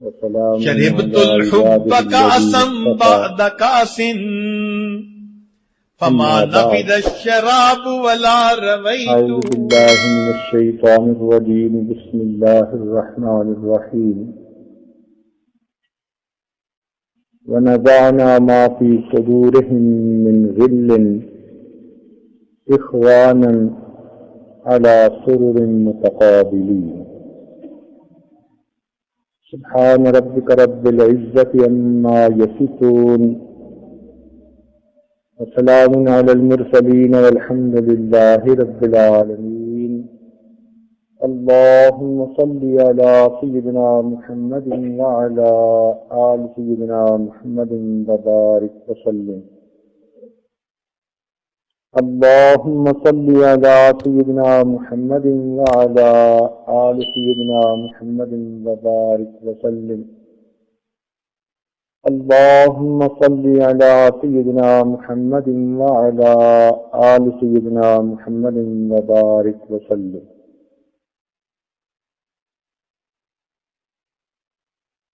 وسلام شربت على الحب عباده كأسا الذين بعد اصطفى كأس فما أما نفد بعد. الشراب ولا رويت. أعوذ بالله من الشيطان الرجيم. بسم الله الرحمن الرحيم. ونزعنا ما في صدورهم من غل إخوانا على سرر متقابلين. سبحان ربك رب العزة عما يصفون وسلام على المرسلين والحمد لله رب العالمين. اللهم صل على سيدنا محمد وعلى آل سيدنا محمد وبارك وسلم. اللهم صل على سيدنا محمد وعلى آل سيدنا محمد وبارك وسلم. اللهم صل على سيدنا محمد وعلى آل سيدنا محمد وبارك وسلم.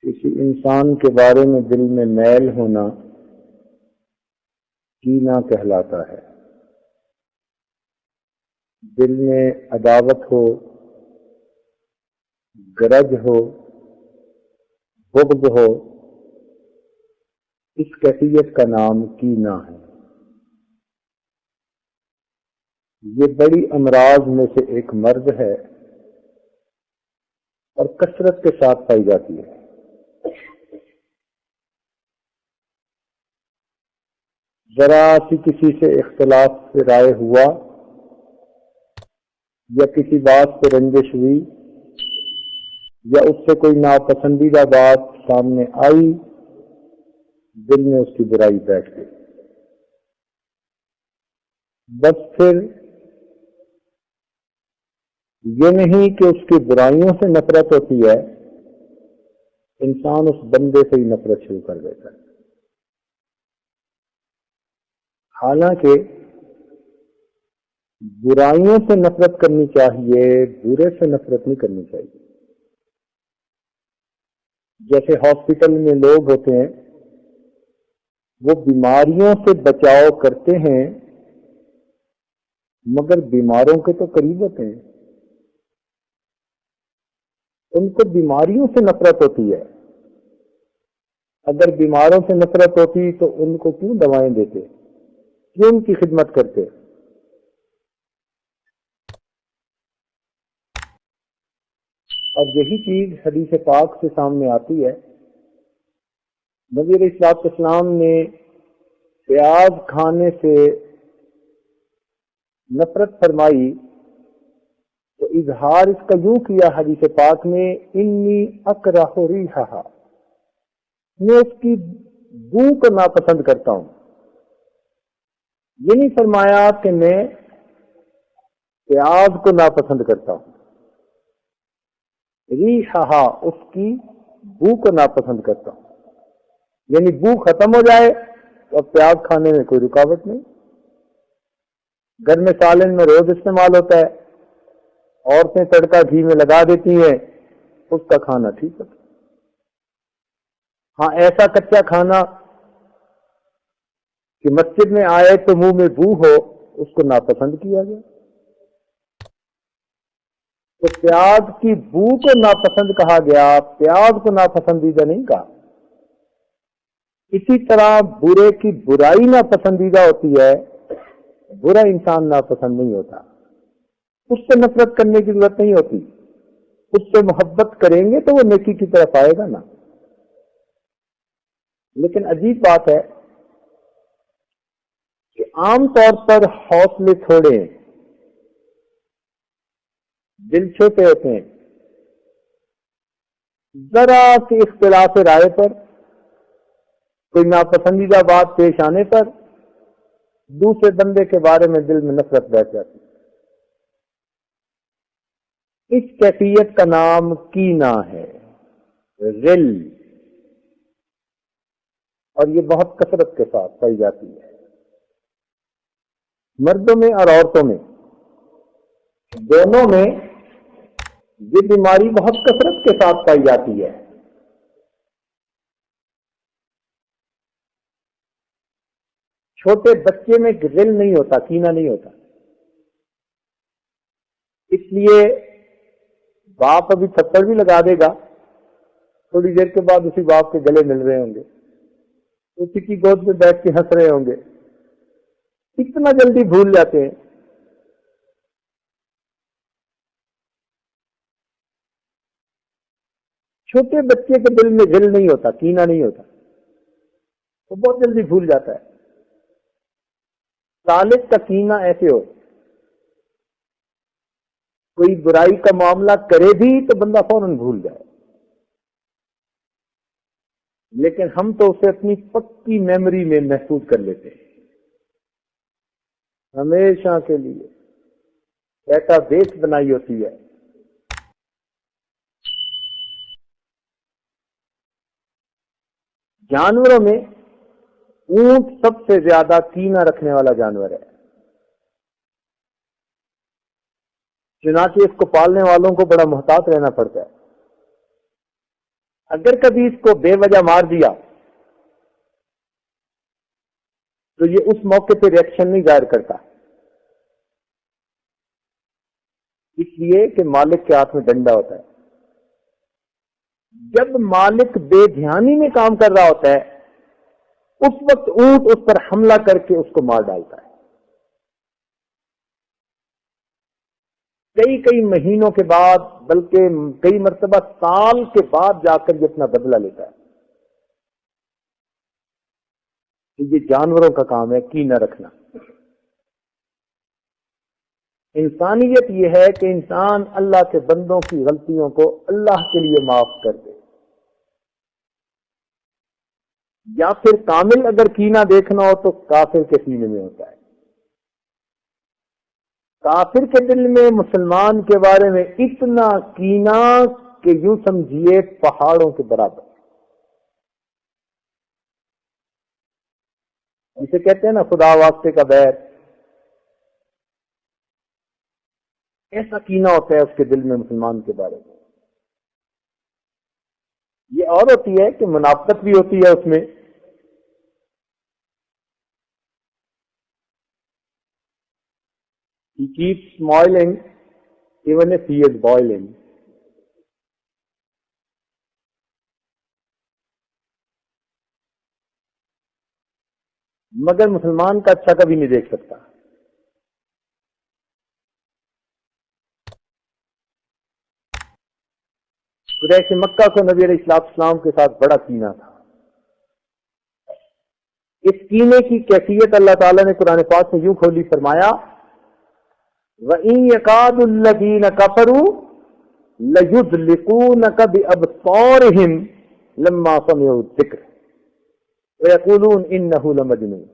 کسی انسان کے بارے میں دل میں میل ہونا کینہ کہلاتا ہے. دل میں عداوت ہو، گرج ہو، بغض ہو، اس کیفیت کا نام کینہ ہے. یہ بڑی امراض میں سے ایک مرض ہے اور کثرت کے ساتھ پائی جاتی ہے. ذرا سی کسی سے اختلاف سے رائے ہوا یا کسی بات پہ رنجش ہوئی یا اس سے کوئی ناپسندیدہ بات سامنے آئی، دل میں اس کی برائی بیٹھ گئی. بس پھر یہ نہیں کہ اس کی برائیوں سے نفرت ہوتی ہے، انسان اس بندے سے ہی نفرت شروع کر دیتا ہے. حالانکہ برائیوں سے نفرت کرنی چاہیے، برے سے نفرت نہیں کرنی چاہیے. جیسے ہاسپٹل میں لوگ ہوتے ہیں، وہ بیماریوں سے بچاؤ کرتے ہیں مگر بیماروں کے تو قریب ہوتے ہیں. ان کو بیماریوں سے نفرت ہوتی ہے. اگر بیماروں سے نفرت ہوتی تو ان کو کیوں دوائیں دیتے، کیوں ان کی خدمت کرتے؟ اور یہی چیز حدیث پاک سے سامنے آتی ہے. نبی علیہ الصلوۃ والسلام نے پیاز کھانے سے نفرت فرمائی تو اظہار اس کا یوں کیا حدیث پاک میں، انی اکرہ ریحھا، میں اس کی بو کو ناپسند کرتا ہوں. یہ نہیں فرمایا کہ میں پیاز کو ناپسند کرتا ہوں. ریحھا، اس کی بو کو ناپسند کرتا ہوں، یعنی بو ختم ہو جائے تو اب پیاز کھانے میں کوئی رکاوٹ نہیں. گھر میں سالن میں روز استعمال ہوتا ہے، عورتیں تڑکا گھی میں لگا دیتی ہیں، اس کا کھانا ٹھیک ہوتا ہے. ہاں ایسا کچا کھانا کہ مسجد میں آئے تو منہ میں بو ہو، اس کو ناپسند کیا گیا. تو پیاز کی بو کو ناپسند کہا گیا، پیاز کو ناپسندیدہ نہیں کہا. اسی طرح برے کی برائی ناپسندیدہ ہوتی ہے، برا انسان ناپسند نہیں ہوتا. اس سے نفرت کرنے کی ضرورت نہیں ہوتی. اس سے محبت کریں گے تو وہ نیکی کی طرف آئے گا نا. لیکن عجیب بات ہے کہ عام طور پر حوصلے تھوڑے ہیں، دل چھوٹے ہوتے ہیں. ذرا سی اختلاف رائے پر، کوئی ناپسندیدہ بات پیش آنے پر دوسرے بندے کے بارے میں دل میں نفرت بیٹھ جاتی. اس کیفیت کا نام کینہ ہے، غل، اور یہ بہت کثرت کے ساتھ پائی جاتی ہے مردوں میں اور عورتوں میں، دونوں میں یہ بیماری بہت کثرت کے ساتھ پائی جاتی ہے. چھوٹے بچے میں غل نہیں ہوتا، کینہ نہیں ہوتا. اس لیے باپ ابھی تھپڑ بھی لگا دے گا، تھوڑی دیر کے بعد اسی باپ کے گلے مل رہے ہوں گے، اسی کی گود میں بیٹھ کے ہنس رہے ہوں گے. اتنا جلدی بھول جاتے ہیں. چھوٹے بچے کے دل میں غل نہیں ہوتا، کینہ نہیں ہوتا، وہ بہت جلدی بھول جاتا ہے. صالح کا کینہ ایسے ہو، کوئی برائی کا معاملہ کرے بھی تو بندہ فوراً بھول جائے، لیکن ہم تو اسے اپنی پکی میموری میں محفوظ کر لیتے ہیں ہمیشہ کے لیے. ڈیٹا بیس بنائی ہوتی ہے. جانوروں میں اونٹ سب سے زیادہ کینہ رکھنے والا جانور ہے، چنانچہ اس کو پالنے والوں کو بڑا محتاط رہنا پڑتا ہے. اگر کبھی اس کو بے وجہ مار دیا تو یہ اس موقع پہ ریئیکشن نہیں ظاہر کرتا، اس لیے کہ مالک کے ہاتھ میں ڈنڈا ہوتا ہے. جب مالک بے دھیانی میں کام کر رہا ہوتا ہے اس وقت اونٹ اس پر حملہ کر کے اس کو مار ڈالتا ہے. کئی مہینوں کے بعد، بلکہ کئی مرتبہ سال کے بعد جا کر یہ اپنا بدلہ لیتا ہے. یہ جانوروں کا کام ہے کینہ رکھنا. انسانیت یہ ہے کہ انسان اللہ کے بندوں کی غلطیوں کو اللہ کے لیے معاف کر دے، یا پھر کامل اگر کینہ دیکھنا ہو تو کافر کے سینے میں ہوتا ہے. کافر کے دل میں مسلمان کے بارے میں اتنا کینہ کہ یوں سمجھیے پہاڑوں کے برابر. جسے کہتے ہیں نا خدا واسطے کا بیر، ایسا کینہ ہوتا ہے اس کے دل میں مسلمان کے بارے میں. یہ اور ہوتی ہے کہ منافقت بھی ہوتی ہے اس میں. He keeps smiling even if he is boiling. مگر مسلمان کا اچھا کبھی نہیں دیکھ سکتا. قریش مکہ کو نبی علیہ السلام کے ساتھ بڑا کینہ تھا. اس کینے کی کیفیت اللہ تعالیٰ نے قرآن پاک میں یوں کھولی، فرمایا وَإِن يَكَادُ الَّذِينَ كَفَرُوا لَيُزْلِقُونَكَ بِأَبْصَارِهِمْ لَمَّا سَمِعُوا الذِّكْرَ وَيَقُولُونَ إِنَّهُ لَمَجْنُونٌ.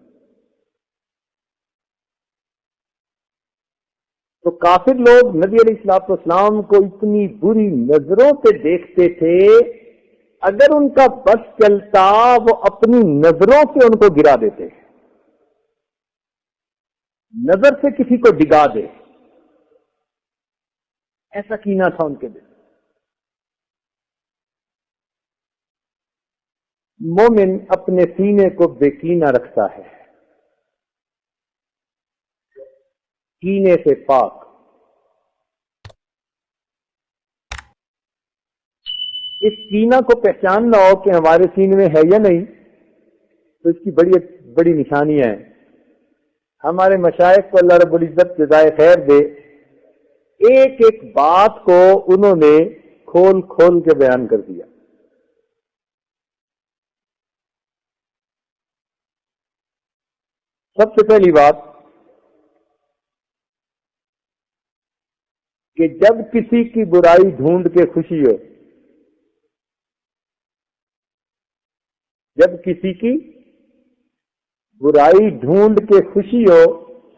تو کافر لوگ نبی علیہ السلام کو اتنی بری نظروں سے دیکھتے تھے، اگر ان کا بس چلتا وہ اپنی نظروں سے ان کو گرا دیتے، نظر سے کسی کو ڈگا دے. ایسا کینہ تھا ان کے دل. مومن اپنے سینے کو بے کینہ رکھتا ہے، کینے سے پاک. اس کینہ کو پہچاننا ہو کہ ہمارے سینے میں ہے یا نہیں تو اس کی بڑی بڑی نشانیاں ہیں. ہمارے مشائخ کو اللہ رب العزت جزائے خیر دے، ایک ایک بات کو انہوں نے کھول کھول کے بیان کر دیا. سب سے پہلی بات کہ جب کسی کی برائی ڈھونڈ کے خوشی ہو، جب کسی کی برائی ڈھونڈ کے خوشی ہو،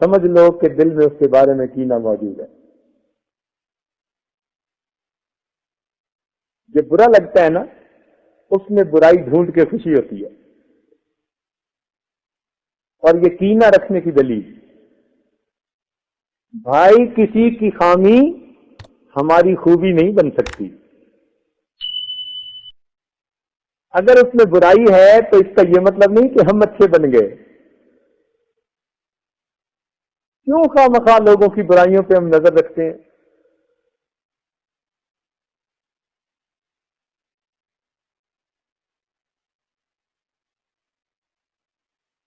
سمجھ لو کہ دل میں اس کے بارے میں کینہ موجود ہے. جو برا لگتا ہے نا اس میں برائی ڈھونڈ کے خوشی ہوتی ہے. اور یہ کینہ رکھنے کی دلیل، بھائی کسی کی خامی ہماری خوبی نہیں بن سکتی. اگر اس میں برائی ہے تو اس کا یہ مطلب نہیں کہ ہم اچھے بن گئے. کیوں خواہ لوگوں کی برائیوں پہ ہم نظر رکھتے ہیں؟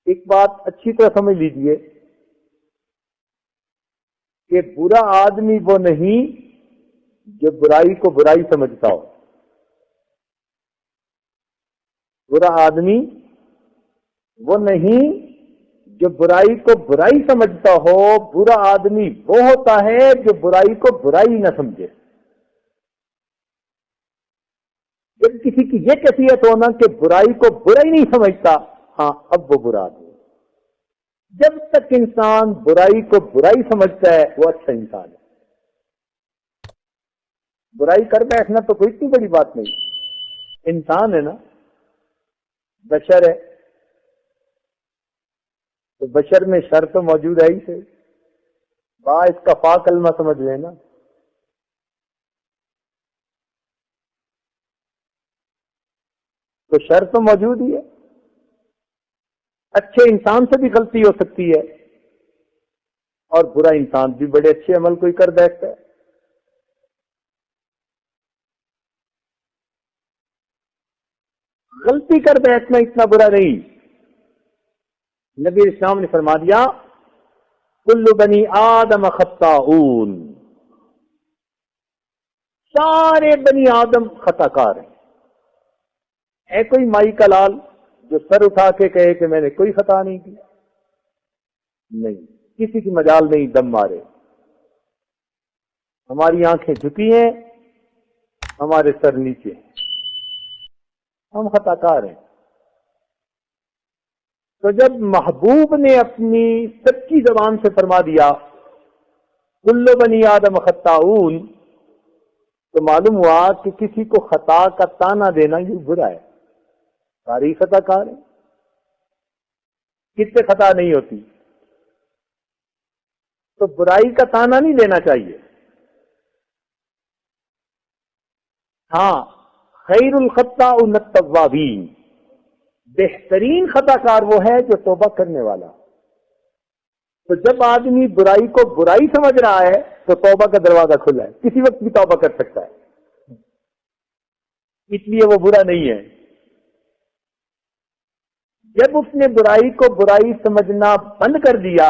ایک بات اچھی طرح سمجھ لیجئے کہ برا آدمی وہ نہیں جو برائی کو برائی سمجھتا ہو. برا آدمی وہ نہیں جو برائی کو برائی سمجھتا ہو. برا آدمی وہ ہوتا ہے جو برائی کو برائی نہ سمجھے. جب کسی کی یہ کیفیت ہونا کہ برائی کو برائی نہیں سمجھتا، ہاں اب وہ برا آدمی. جب تک انسان برائی کو برائی سمجھتا ہے وہ اچھا انسان ہے. برائی کر بیٹھنا تو کوئی اتنی بڑی بات نہیں. انسان ہے نا، بشر ہے، تو بشر میں شر تو موجود ہے ہی سے. اس کا فا کلمہ سمجھ لینا. تو شر تو موجود ہی ہے. اچھے انسان سے بھی غلطی ہو سکتی ہے اور برا انسان بھی بڑے اچھے عمل کوئی کر بیٹھتا ہے. غلطی کر بیٹھنا اتنا برا نہیں. نبی اسلام نے فرما دیا کل بنی آدم خطاؤن، سارے بنی آدم خطا کار ہیں. اے کوئی مائی کا لال جو سر اٹھا کے کہے کہ میں نے کوئی خطا نہیں کی؟ نہیں، کسی کی مجال نہیں دم مارے. ہماری آنکھیں جھکی ہیں، ہمارے سر نیچے ہیں، ہم خطا کار ہیں. تو جب محبوب نے اپنی سچی زبان سے فرما دیا کل بنی آدم خطاؤن، تو معلوم ہوا کہ کسی کو خطا کا تانا دینا یہ برا ہے. ساری خطا کار ہیں، کس سے خطا نہیں ہوتی. تو برائی کا تانا نہیں دینا چاہیے. ہاں، خیر الخطاؤن التوابین، بہترین خطا کار وہ ہے جو توبہ کرنے والا. تو جب آدمی برائی کو برائی سمجھ رہا ہے تو توبہ کا دروازہ کھلا ہے، کسی وقت بھی توبہ کر سکتا ہے، اس لیے وہ برا نہیں ہے. جب اس نے برائی کو برائی سمجھنا بند کر دیا،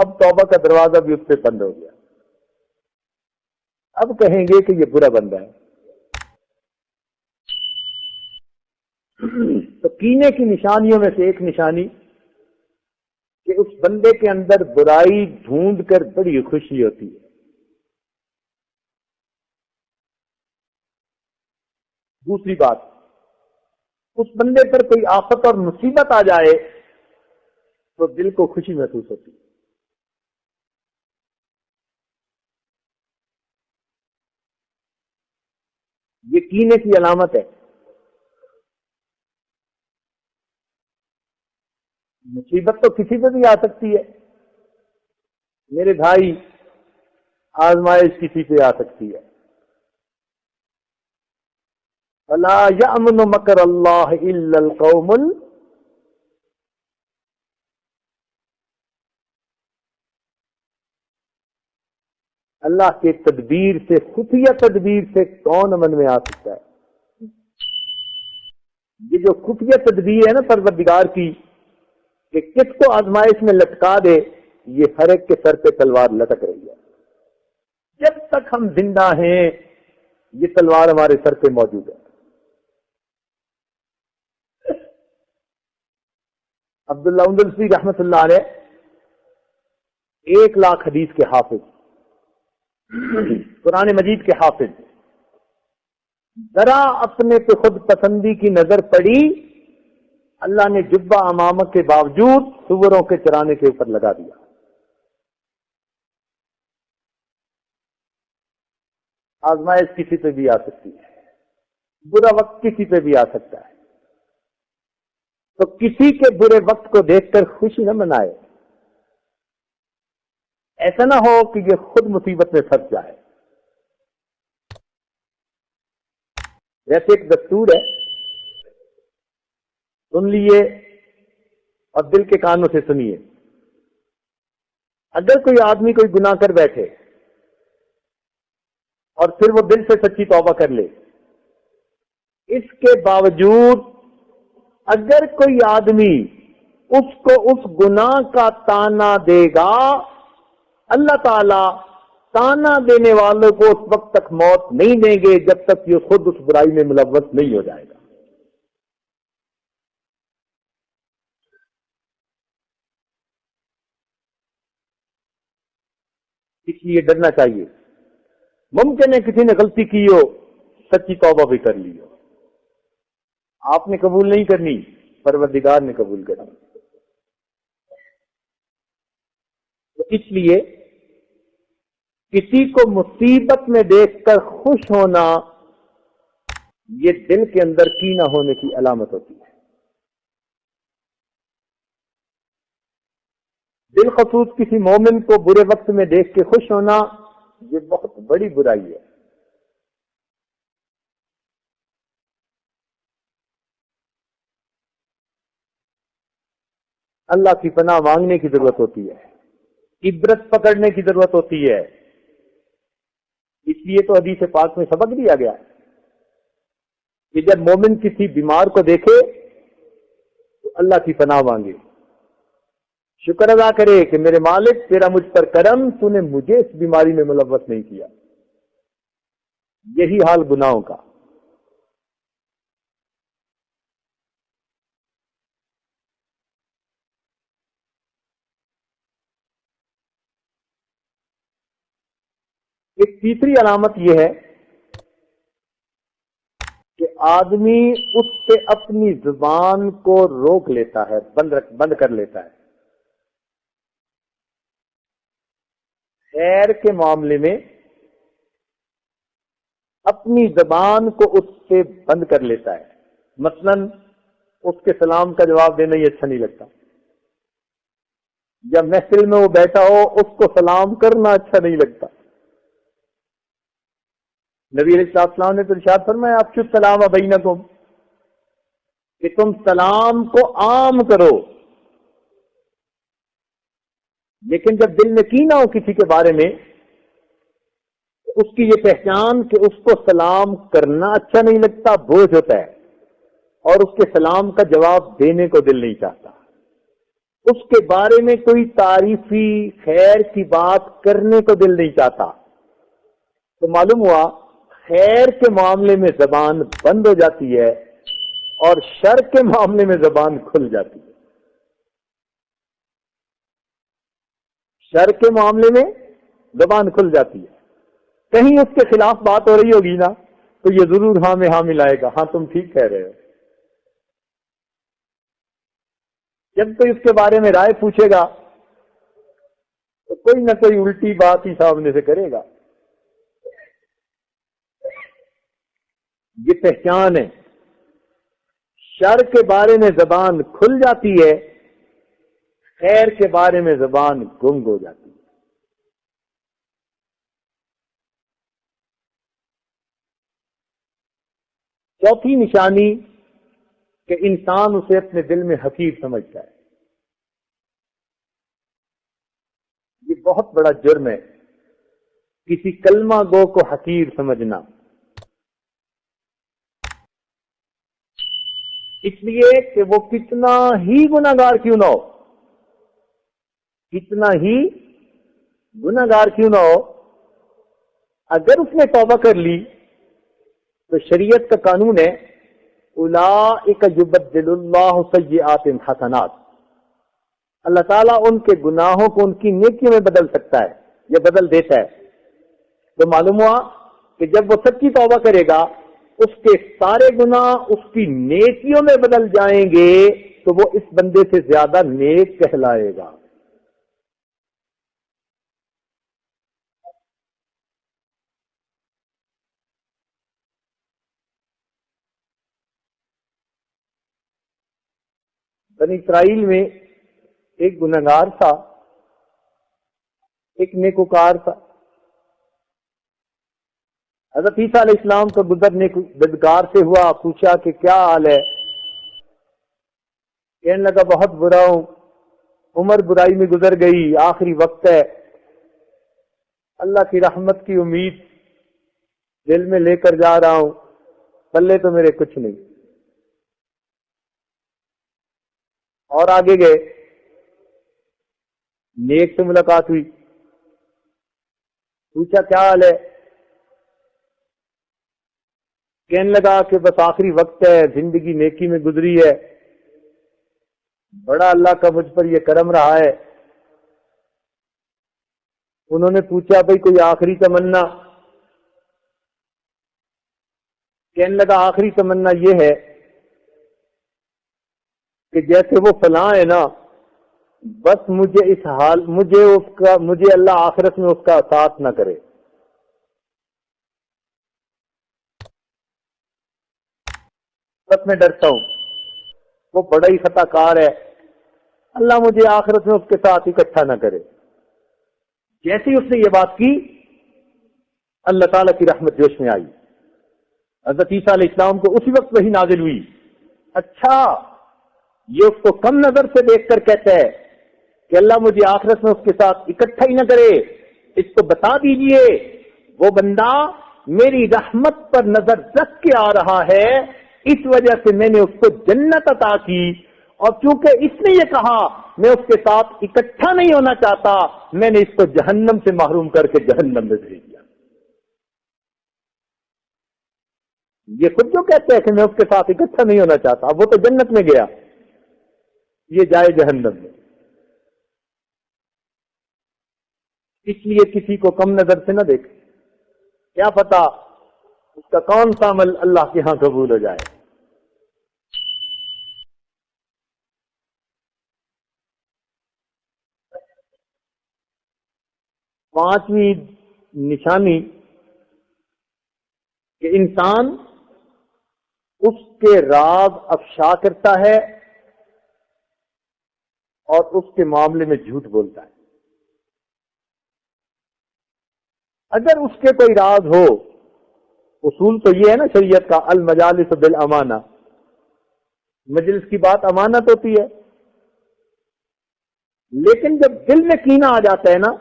اب توبہ کا دروازہ بھی اس سے بند ہو گیا. اب کہیں گے کہ یہ برا بندہ ہے. تو کینے کی نشانیوں میں سے ایک نشانی کہ اس بندے کے اندر برائی ڈھونڈ کر بڑی خوشی ہوتی ہے. دوسری بات، اس بندے پر کوئی آفت اور مصیبت آ جائے تو دل کو خوشی محسوس ہوتی ہے. یہ کینے کی علامت ہے. مصیبت تو کسی پہ بھی آ سکتی ہے میرے بھائی، آزمائش کسی پہ آ سکتی ہے. فَلَا يَأْمُنُ مَكْرَ اللَّهِ إِلَّا الْقَوْمُ اللہ کے تدبیر سے، خفیہ تدبیر سے کون امن میں آ سکتا ہے؟ یہ جو خفیہ تدبیر ہے نا پروردگار کی کہ کس کو آزمائش میں لٹکا دے، یہ ہر ایک کے سر پہ تلوار لٹک رہی ہے. جب تک ہم زندہ ہیں یہ تلوار ہمارے سر پہ موجود ہے. عبداللہ اندلسی رحمت اللہ علیہ 1,00,000 حدیث کے حافظ، قرآن مجید کے حافظ، ذرا اپنے پہ خود پسندی کی نظر پڑی، اللہ نے جبہ امامہ کے باوجود سوروں کے چرانے کے اوپر لگا دیا. آزمائش کسی پہ بھی آ سکتی ہے، برا وقت کسی پہ بھی آ سکتا ہے. تو کسی کے برے وقت کو دیکھ کر خوشی نہ منائے. ایسا نہ ہو کہ یہ خود مصیبت میں پھنس جائے. ویسے ایک دستور ہے، سن لیے اور دل کے کانوں سے سنیے. اگر کوئی آدمی کوئی گناہ کر بیٹھے اور پھر وہ دل سے سچی توبہ کر لے، اس کے باوجود اگر کوئی آدمی اس کو اس گناہ کا تانا دے گا، اللہ تعالی تانا دینے والوں کو اس وقت تک موت نہیں دیں گے جب تک یہ خود اس برائی میں ملوث نہیں ہو جائے گا۔ اس لیے ڈرنا چاہیے۔ ممکن ہے کسی نے غلطی کی ہو، سچی توبہ بھی کر لی ہو، آپ نے قبول نہیں کرنی، پروردگار نے قبول کرنی۔ تو اس لیے کسی کو مصیبت میں دیکھ کر خوش ہونا یہ دل کے اندر کینہ ہونے کی علامت ہوتی ہے۔ بالخصوص کسی مومن کو برے وقت میں دیکھ کے خوش ہونا یہ بہت بڑی برائی ہے۔ اللہ کی پناہ مانگنے کی ضرورت ہوتی ہے، عبرت پکڑنے کی ضرورت ہوتی ہے۔ اس لیے تو حدیث پاک میں سبق دیا گیا ہے کہ جب مومن کسی بیمار کو دیکھے تو اللہ کی پناہ مانگے، شکر ادا کرے کہ میرے مالک تیرا مجھ پر کرم، تو نے مجھے اس بیماری میں ملوث نہیں کیا۔ یہی حال گناہوں کا۔ ایک تیسری علامت یہ ہے کہ آدمی اس سے اپنی زبان کو روک لیتا ہے، بند کر لیتا ہے۔ خیر کے معاملے میں اپنی زبان کو اس سے بند کر لیتا ہے۔ مثلا اس کے سلام کا جواب دینا ہی اچھا نہیں لگتا، یا محفل میں وہ بیٹھا ہو اس کو سلام کرنا اچھا نہیں لگتا۔ نبی علیہ السلام نے تو ارشاد فرمایا افشوا السلام بینکم، کہ تم سلام کو عام کرو۔ لیکن جب دل میں کینہ ہو کسی کے بارے میں، اس کی یہ پہچان کہ اس کو سلام کرنا اچھا نہیں لگتا بوجھ ہوتا ہے، اور اس کے سلام کا جواب دینے کو دل نہیں چاہتا، اس کے بارے میں کوئی تعریفی خیر کی بات کرنے کو دل نہیں چاہتا، تو معلوم ہوا خیر کے معاملے میں زبان بند ہو جاتی ہے اور شر کے معاملے میں زبان کھل جاتی ہے۔ شر کے معاملے میں زبان کھل جاتی ہے، کہیں اس کے خلاف بات ہو رہی ہوگی نا تو یہ ضرور ہاں میں ہاں ملائے گا، ہاں تم ٹھیک کہہ رہے ہو۔ جب کوئی اس کے بارے میں رائے پوچھے گا تو کوئی نہ کوئی الٹی بات ہی سامنے سے کرے گا۔ یہ پہچان ہے، شر کے بارے میں زبان کھل جاتی ہے، خیر کے بارے میں زبان گنگ ہو جاتی ہے۔ چوتھی نشانی کہ انسان اسے اپنے دل میں حقیر سمجھتا ہے۔ یہ بہت بڑا جرم ہے کسی کلمہ گو کو حقیر سمجھنا، اس لیے کہ وہ کتنا ہی گناہگار کیوں نہ ہو، کتنا ہی گناہگار کیوں نہ ہو، اگر اس نے توبہ کر لی تو شریعت کا قانون ہے اولئک یبدل اللہ سیئات حسنات، اللہ تعالیٰ ان کے گناہوں کو ان کی نیکیوں میں بدل سکتا ہے یا بدل دیتا ہے۔ تو معلوم ہوا کہ جب وہ سچی توبہ کرے گا اس کے سارے گناہ اس کی نیکیوں میں بدل جائیں گے تو وہ اس بندے سے زیادہ نیک کہلائے گا۔ بنی اسرائیل میں ایک گنہگار تھا، ایک نیکوکار تھا۔ حضرت عیسیٰ علیہ السلام کا گزرنے بدکار سے ہوا، پوچھا کہ کیا حال ہے؟ کہنے لگا بہت برا ہوں، عمر برائی میں گزر گئی، آخری وقت ہے، اللہ کی رحمت کی امید دل میں لے کر جا رہا ہوں، پلے تو میرے کچھ نہیں۔ اور آگے گئے، نیک سے ملاقات ہوئی، پوچھا کیا حال ہے؟ کہنے لگا کہ بس آخری وقت ہے، زندگی نیکی میں گزری ہے، بڑا اللہ کا مجھ پر یہ کرم رہا ہے۔ انہوں نے پوچھا بھئی کوئی آخری تمنا؟ کہنے لگا آخری تمنا یہ ہے کہ جیسے وہ فلاں ہے نا، بس مجھے اس حال مجھے اللہ آخرت میں اس کا ساتھ نہ کرے۔ بس میں ڈرتا ہوں وہ بڑا ہی خطا کار ہے، اللہ مجھے آخرت میں اس کے ساتھ اکٹھا نہ کرے۔ جیسے ہی اس نے یہ بات کی، اللہ تعالیٰ کی رحمت جوش میں آئی، حضرت عیسیٰ علیہ السلام کو اسی وقت وہی نازل ہوئی۔ اچھا، یہ اس کو کم نظر سے دیکھ کر کہتا ہے کہ اللہ مجھے آخرت میں اس کے ساتھ اکٹھا ہی نہ کرے، اس کو بتا دیجئے وہ بندہ میری رحمت پر نظر رکھ کے آ رہا ہے، اس وجہ سے میں نے اس کو جنت عطا کی، اور چونکہ اس نے یہ کہا میں اس کے ساتھ اکٹھا نہیں ہونا چاہتا، میں نے اس کو جہنم سے محروم کر کے جہنم میں بھیج دیا۔ یہ خود جو کہتے ہیں کہ میں اس کے ساتھ اکٹھا نہیں ہونا چاہتا، وہ تو جنت میں گیا، یہ جائے جہنم میں۔ اس لیے کسی کو کم نظر سے نہ دیکھ، کیا پتا اس کا کون سا عمل اللہ کے ہاں قبول ہو جائے۔ پانچویں نشانی کہ انسان اس کے راز افشا کرتا ہے اور اس کے معاملے میں جھوٹ بولتا ہے۔ اگر اس کے کوئی راز ہو، اصول تو یہ ہے نا شریعت کا، المجالس بالامانہ، مجلس کی بات امانت ہوتی ہے، لیکن جب دل میں کینہ آ جاتا ہے نا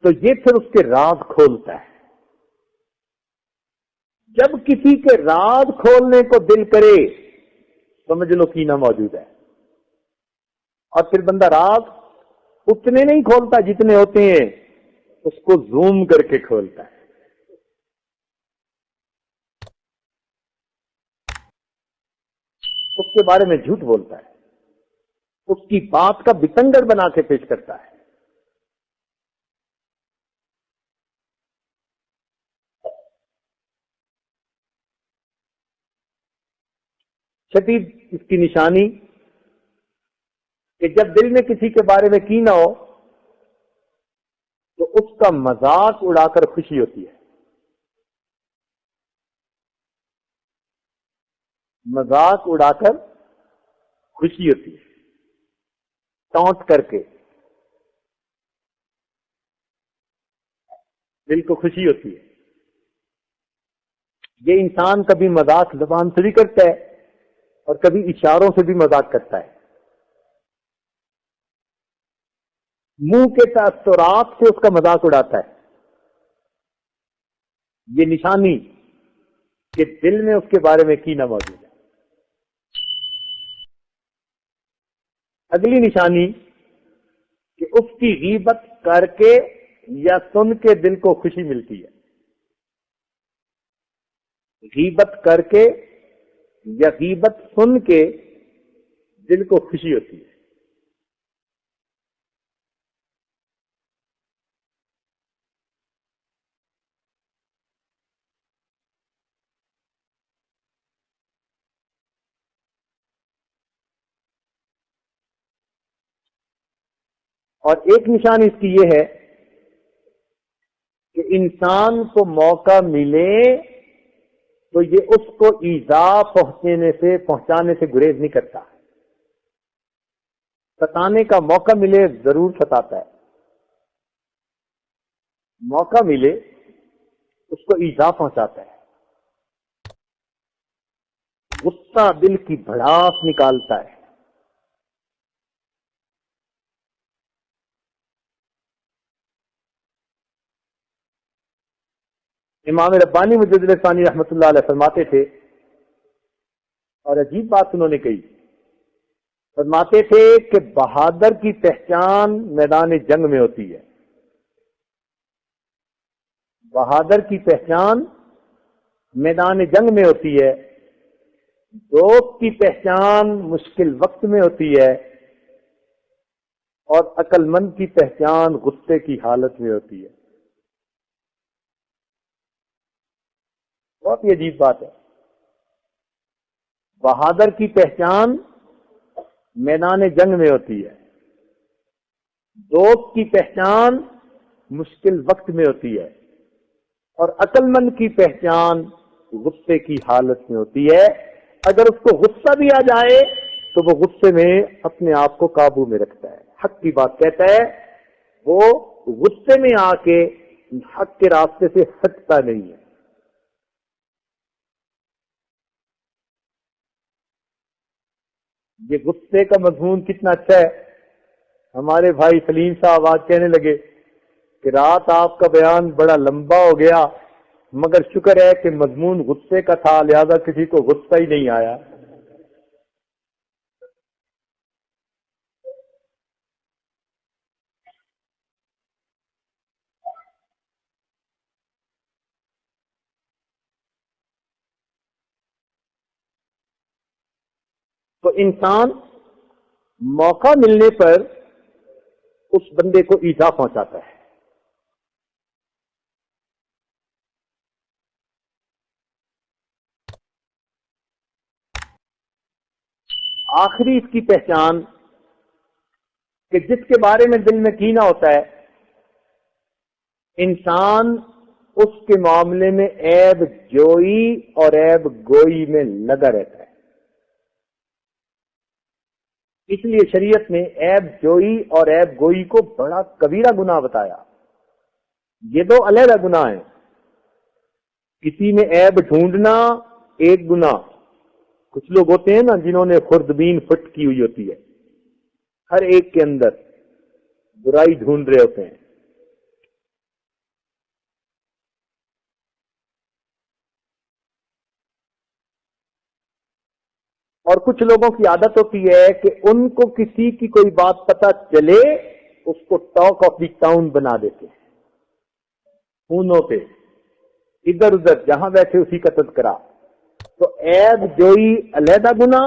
تو یہ پھر اس کے راز کھولتا ہے۔ جب کسی کے راز کھولنے کو دل کرے سمجھ لو کینہ موجود ہے، اور پھر بندہ راز اتنے نہیں کھولتا جتنے ہوتے ہیں، اس کو زوم کر کے کھولتا ہے۔ اس کے بارے میں جھوٹ بولتا ہے، اس کی بات کا بتنگڑ بنا کے پیش کرتا ہے۔ چھٹی اس کی نشانی کہ جب دل میں کسی کے بارے میں کینہ ہو تو اس کا مذاق اڑا کر خوشی ہوتی ہے۔ مذاق اڑا کر خوشی ہوتی ہے، ٹونٹ کر کے دل کو خوشی ہوتی ہے۔ یہ انسان کبھی مذاق زبان سے بھی کرتا ہے اور کبھی اشاروں سے بھی مذاق کرتا ہے، منہ کے تاثرات سے اس کا مذاق اڑاتا ہے۔ یہ نشانی کہ دل میں اس کے بارے میں کینہ موجود ہے۔ اگلی نشانی کہ اس کی غیبت کر کے یا سن کے دل کو خوشی ملتی ہے۔ غیبت کر کے یا غیبت سن کے دل کو خوشی ہوتی ہے۔ اور ایک نشانی اس کی یہ ہے کہ انسان کو موقع ملے تو یہ اس کو ایذا پہنچانے سے گریز نہیں کرتا، ستانے کا موقع ملے ضرور ستاتا ہے، موقع ملے اس کو ایذا پہنچاتا ہے، غصہ دل کی بھڑاس نکالتا ہے۔ امام ربانی مجدد ثانی رحمۃ اللہ علیہ فرماتے تھے، اور عجیب بات انہوں نے کہی، فرماتے تھے کہ بہادر کی پہچان میدان جنگ میں ہوتی ہے، بہادر کی پہچان میدان جنگ میں ہوتی ہے، دوست کی پہچان مشکل وقت میں ہوتی ہے، اور عقل مند کی پہچان غصے کی حالت میں ہوتی ہے۔ بہت ہی عجیب بات ہے، بہادر کی پہچان میدان جنگ میں ہوتی ہے، دوست کی پہچان مشکل وقت میں ہوتی ہے، اور عقل مند کی پہچان غصے کی حالت میں ہوتی ہے۔ اگر اس کو غصہ بھی آ جائے تو وہ غصے میں اپنے آپ کو قابو میں رکھتا ہے، حق کی بات کہتا ہے، وہ غصے میں آ کے حق کے راستے سے ہٹتا نہیں ہے۔ یہ غصے کا مضمون کتنا اچھا ہے۔ ہمارے بھائی سلیم صاحب آج کہنے لگے کہ رات آپ کا بیان بڑا لمبا ہو گیا، مگر شکر ہے کہ مضمون غصے کا تھا، لہذا کسی کو غصہ ہی نہیں آیا۔ تو انسان موقع ملنے پر اس بندے کو ایذا پہنچاتا ہے۔ آخری اس کی پہچان کہ جس کے بارے میں دل میں کینہ ہوتا ہے، انسان اس کے معاملے میں عیب جوئی اور عیب گوئی میں لگا رہتا ہے۔ اس لیے شریعت نے عیب جوئی اور عیب گوئی کو بڑا کبیرہ گناہ بتایا۔ یہ دو علیحدہ گناہ ہیں۔ کسی میں عیب ڈھونڈنا ایک گناہ، کچھ لوگ ہوتے ہیں نا جنہوں نے خوردبین فٹ کی ہوئی ہوتی ہے، ہر ایک کے اندر برائی ڈھونڈ رہے ہوتے ہیں۔ اور کچھ لوگوں کی عادت ہوتی ہے کہ ان کو کسی کی کوئی بات پتہ چلے اس کو ٹاک آف دی ٹاؤن بنا دیتے ہیں، فونوں پہ ادھر ادھر جہاں بیٹھے اسی کا تذکرہ۔ تو عیب جوئی علیحدہ گناہ،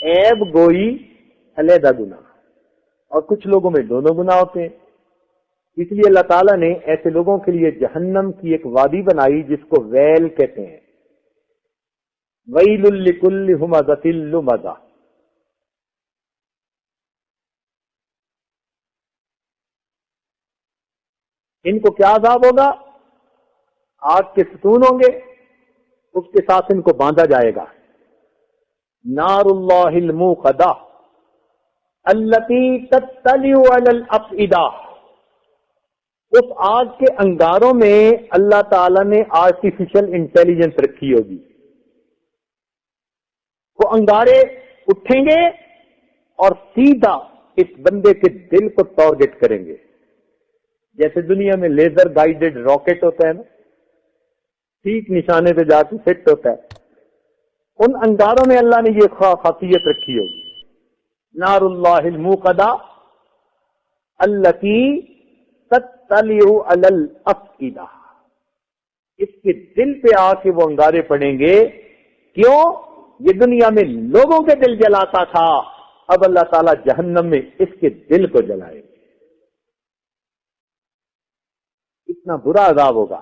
عیب گوئی علیحدہ گناہ، اور کچھ لوگوں میں دونوں گناہ ہوتے ہیں۔ اس لیے اللہ تعالیٰ نے ایسے لوگوں کے لیے جہنم کی ایک وادی بنائی جس کو ویل کہتے ہیں، ویل لکل ہمزۃ لمزہ۔ ان کو کیا عذاب ہوگا؟ آگ کے ستون ہوں گے، اس کے ساتھ ان کو باندھا جائے گا۔ نار اللہ الموقدہ التی تطلع علی الافئدہ، اس آگ کے انگاروں میں اللہ تعالی نے آرٹیفیشل انٹیلیجنس رکھی ہوگی۔ وہ انگارے اٹھیں گے اور سیدھا اس بندے کے دل کو ٹارگٹ کریں گے، جیسے دنیا میں لیزر گائیڈڈ راکٹ ہوتا ہے نا، ٹھیک نشانے پہ جا کے فٹ ہوتا ہے۔ ان انگاروں میں اللہ نے یہ خاصیت رکھی ہوگی، نار اللہ الموقدہ التی تطلع علی الافئدہ، اس کے دل پہ آ کے وہ انگارے پڑیں گے۔ کیوں؟ یہ دنیا میں لوگوں کے دل جلاتا تھا، اب اللہ تعالیٰ جہنم میں اس کے دل کو جلائے گے۔ اتنا برا عذاب ہوگا۔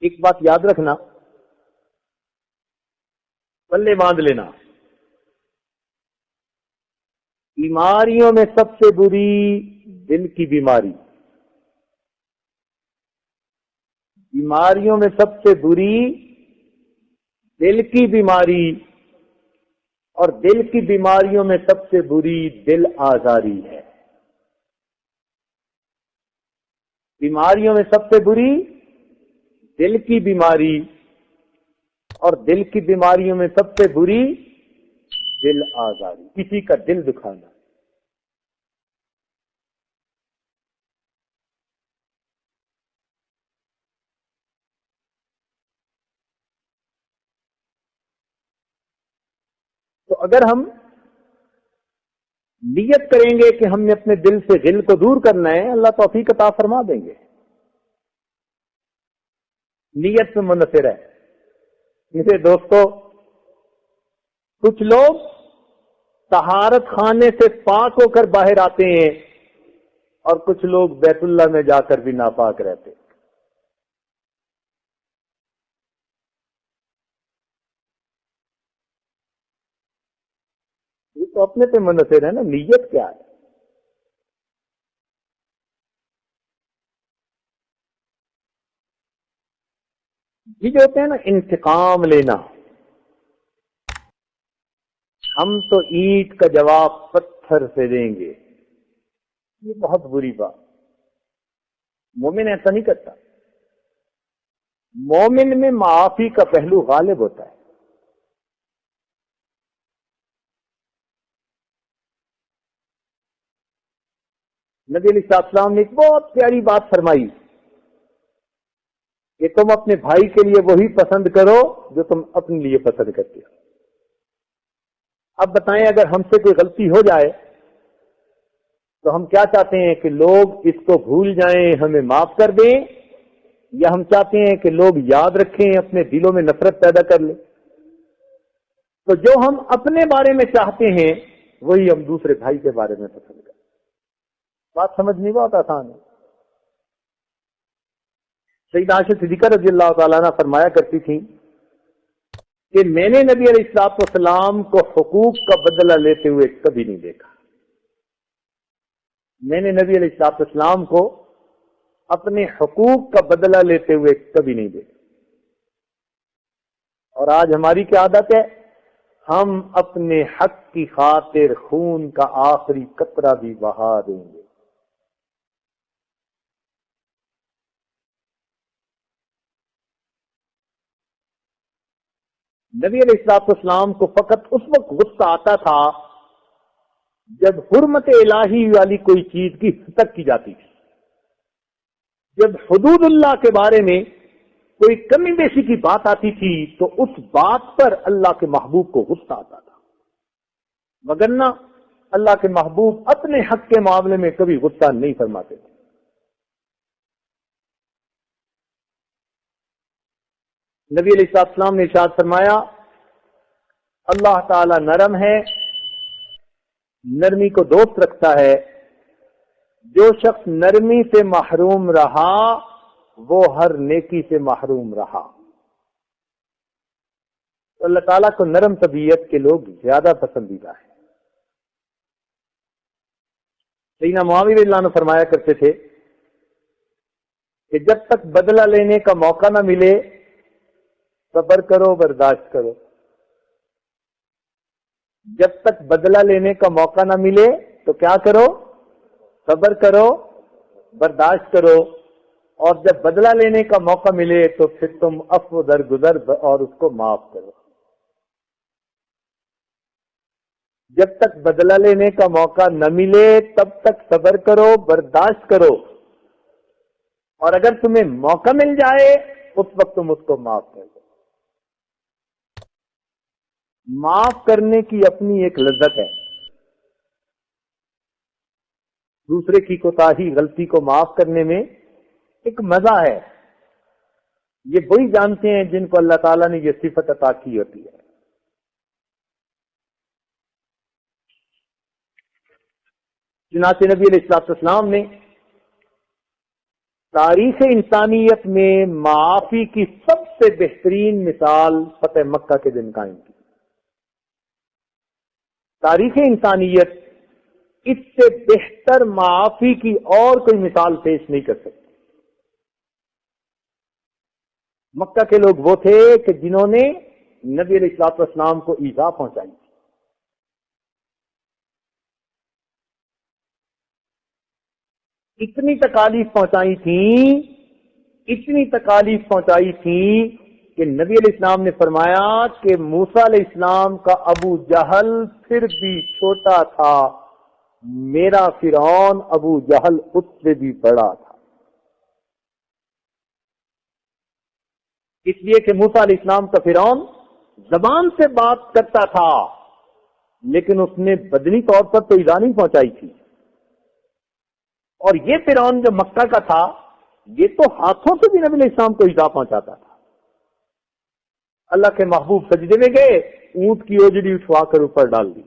ایک بات یاد رکھنا، پلے باندھ لینا، بیماریوں میں سب سے بری دل کی بیماری، بیماریوں میں سب سے بری دل کی بیماری، اور دل کی بیماریوں میں سب سے بری دل آزاری ہے۔ بیماریوں میں سب سے بری دل کی بیماری، اور دل کی بیماریوں میں سب سے بری دل آزاری، کسی کا دل دکھانا۔ تو اگر ہم نیت کریں گے کہ ہم نے اپنے دل سے غل کو دور کرنا ہے، اللہ توفیق عطا فرما دیں گے. نیت میں منحصر ہے. میرے دوستو، کچھ لوگ طہارت خانے سے پاک ہو کر باہر آتے ہیں اور کچھ لوگ بیت اللہ میں جا کر بھی ناپاک رہتے. یہ تو اپنے پہ منحصر ہے نا، نیت کیا ہے. یہ جو ہوتے ہیں نا انتقام لینا، ہم تو اینٹ کا جواب پتھر سے دیں گے، یہ بہت بری بات. مومن ایسا نہیں کرتا. مومن میں معافی کا پہلو غالب ہوتا ہے. نبی علیہ السلام نے ایک بہت پیاری بات فرمائی کہ تم اپنے بھائی کے لیے وہی پسند کرو جو تم اپنے لیے پسند کرتے ہو. اب بتائیں، اگر ہم سے کوئی غلطی ہو جائے تو ہم کیا چاہتے ہیں کہ لوگ اس کو بھول جائیں، ہمیں معاف کر دیں، یا ہم چاہتے ہیں کہ لوگ یاد رکھیں، اپنے دلوں میں نفرت پیدا کر لیں؟ تو جو ہم اپنے بارے میں چاہتے ہیں وہی ہم دوسرے بھائی کے بارے میں پسند کریں. بات سمجھنی بہت آسان ہے. سیدہ عائشہ صدیقہ رضی اللہ تعالیٰ عنہ فرمایا کرتی تھیں کہ میں نے نبی علیہ الصلوۃ والسلام کو حقوق کا بدلہ لیتے ہوئے کبھی نہیں دیکھا. میں نے نبی علیہ الصلوۃ والسلام کو اپنے حقوق کا بدلہ لیتے ہوئے کبھی نہیں دیکھا. اور آج ہماری کیا عادت ہے؟ ہم اپنے حق کی خاطر خون کا آخری قطرہ بھی بہا دیں گے. نبی علیہ الصلوۃ والسلام کو فقط اس وقت غصہ آتا تھا جب حرمت الہی والی کوئی چیز کی ہتک کی جاتی تھی. جب حدود اللہ کے بارے میں کوئی کمی بیشی کی بات آتی تھی تو اس بات پر اللہ کے محبوب کو غصہ آتا تھا، وگرنہ اللہ کے محبوب اپنے حق کے معاملے میں کبھی غصہ نہیں فرماتے تھے. نبی علیہ السلام نے ارشاد فرمایا، اللہ تعالی نرم ہے، نرمی کو دوست رکھتا ہے. جو شخص نرمی سے محروم رہا وہ ہر نیکی سے محروم رہا. تو اللہ تعالیٰ کو نرم طبیعت کے لوگ زیادہ پسندیدہ ہیں. سیدنا معاویہ رضی اللہ عنہ فرمایا کرتے تھے کہ جب تک بدلہ لینے کا موقع نہ ملے صبر کرو، برداشت کرو. جب تک بدلہ لینے کا موقع نہ ملے تو کیا کرو؟ صبر کرو، برداشت کرو. اور جب بدلہ لینے کا موقع ملے تو پھر تم عفو درگزر اور اس کو معاف کرو. جب تک بدلہ لینے کا موقع نہ ملے تب تک صبر کرو، برداشت کرو. اور اگر تمہیں موقع مل جائے اس وقت تم اس کو معاف کر دو. معاف کرنے کی اپنی ایک لذت ہے. دوسرے کی کوتاہی، غلطی کو معاف کرنے میں ایک مزہ ہے. یہ وہی جانتے ہیں جن کو اللہ تعالیٰ نے یہ صفت عطا کی ہوتی ہے. چنانچہ نبی علیہ الصلوۃ والسلام نے تاریخ انسانیت میں معافی کی سب سے بہترین مثال فتح مکہ کے دن قائم کی. تاریخ انسانیت اس سے بہتر معافی کی اور کوئی مثال پیش نہیں کر سکتی. مکہ کے لوگ وہ تھے کہ جنہوں نے نبی علیہ الصلوۃ والسلام کو ایذا پہنچائی. اتنی تکالیف پہنچائی تھی کہ نبی علیہ السلام نے فرمایا کہ موسیٰ علیہ السلام کا ابو جہل پھر بھی چھوٹا تھا، میرا فرعون ابو جہل اس سے بھی بڑا تھا. اس لیے کہ موسیٰ علیہ السلام کا فرعون زبان سے بات کرتا تھا لیکن اس نے بدنی طور پر تو ایذا نہیں پہنچائی تھی. اور یہ فرعون جو مکہ کا تھا یہ تو ہاتھوں سے بھی نبی علیہ السلام کو ایذا پہنچاتا تھا. اللہ کے محبوب سجدے میں گئے, اونٹ کی اوجڑی اٹھوا کر اوپر ڈال دی.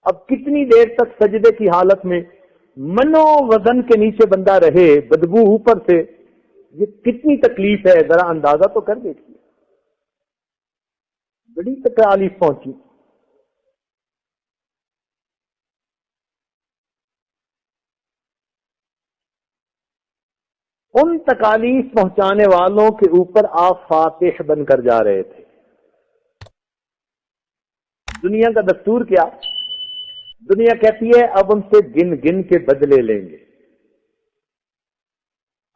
اب کتنی دیر تک سجدے کی حالت میں منو وزن کے نیچے بندہ رہے, بدبو اوپر سے, یہ کتنی تکلیف ہے ذرا اندازہ تو کر دیکھیے. بڑی تکلیف پہنچی. ان تکالیف پہنچانے والوں کے اوپر آپ فاتح بن کر جا رہے تھے. دنیا کا دستور کیا؟ دنیا کہتی ہے اب ان سے گن گن کے بدلے لیں گے,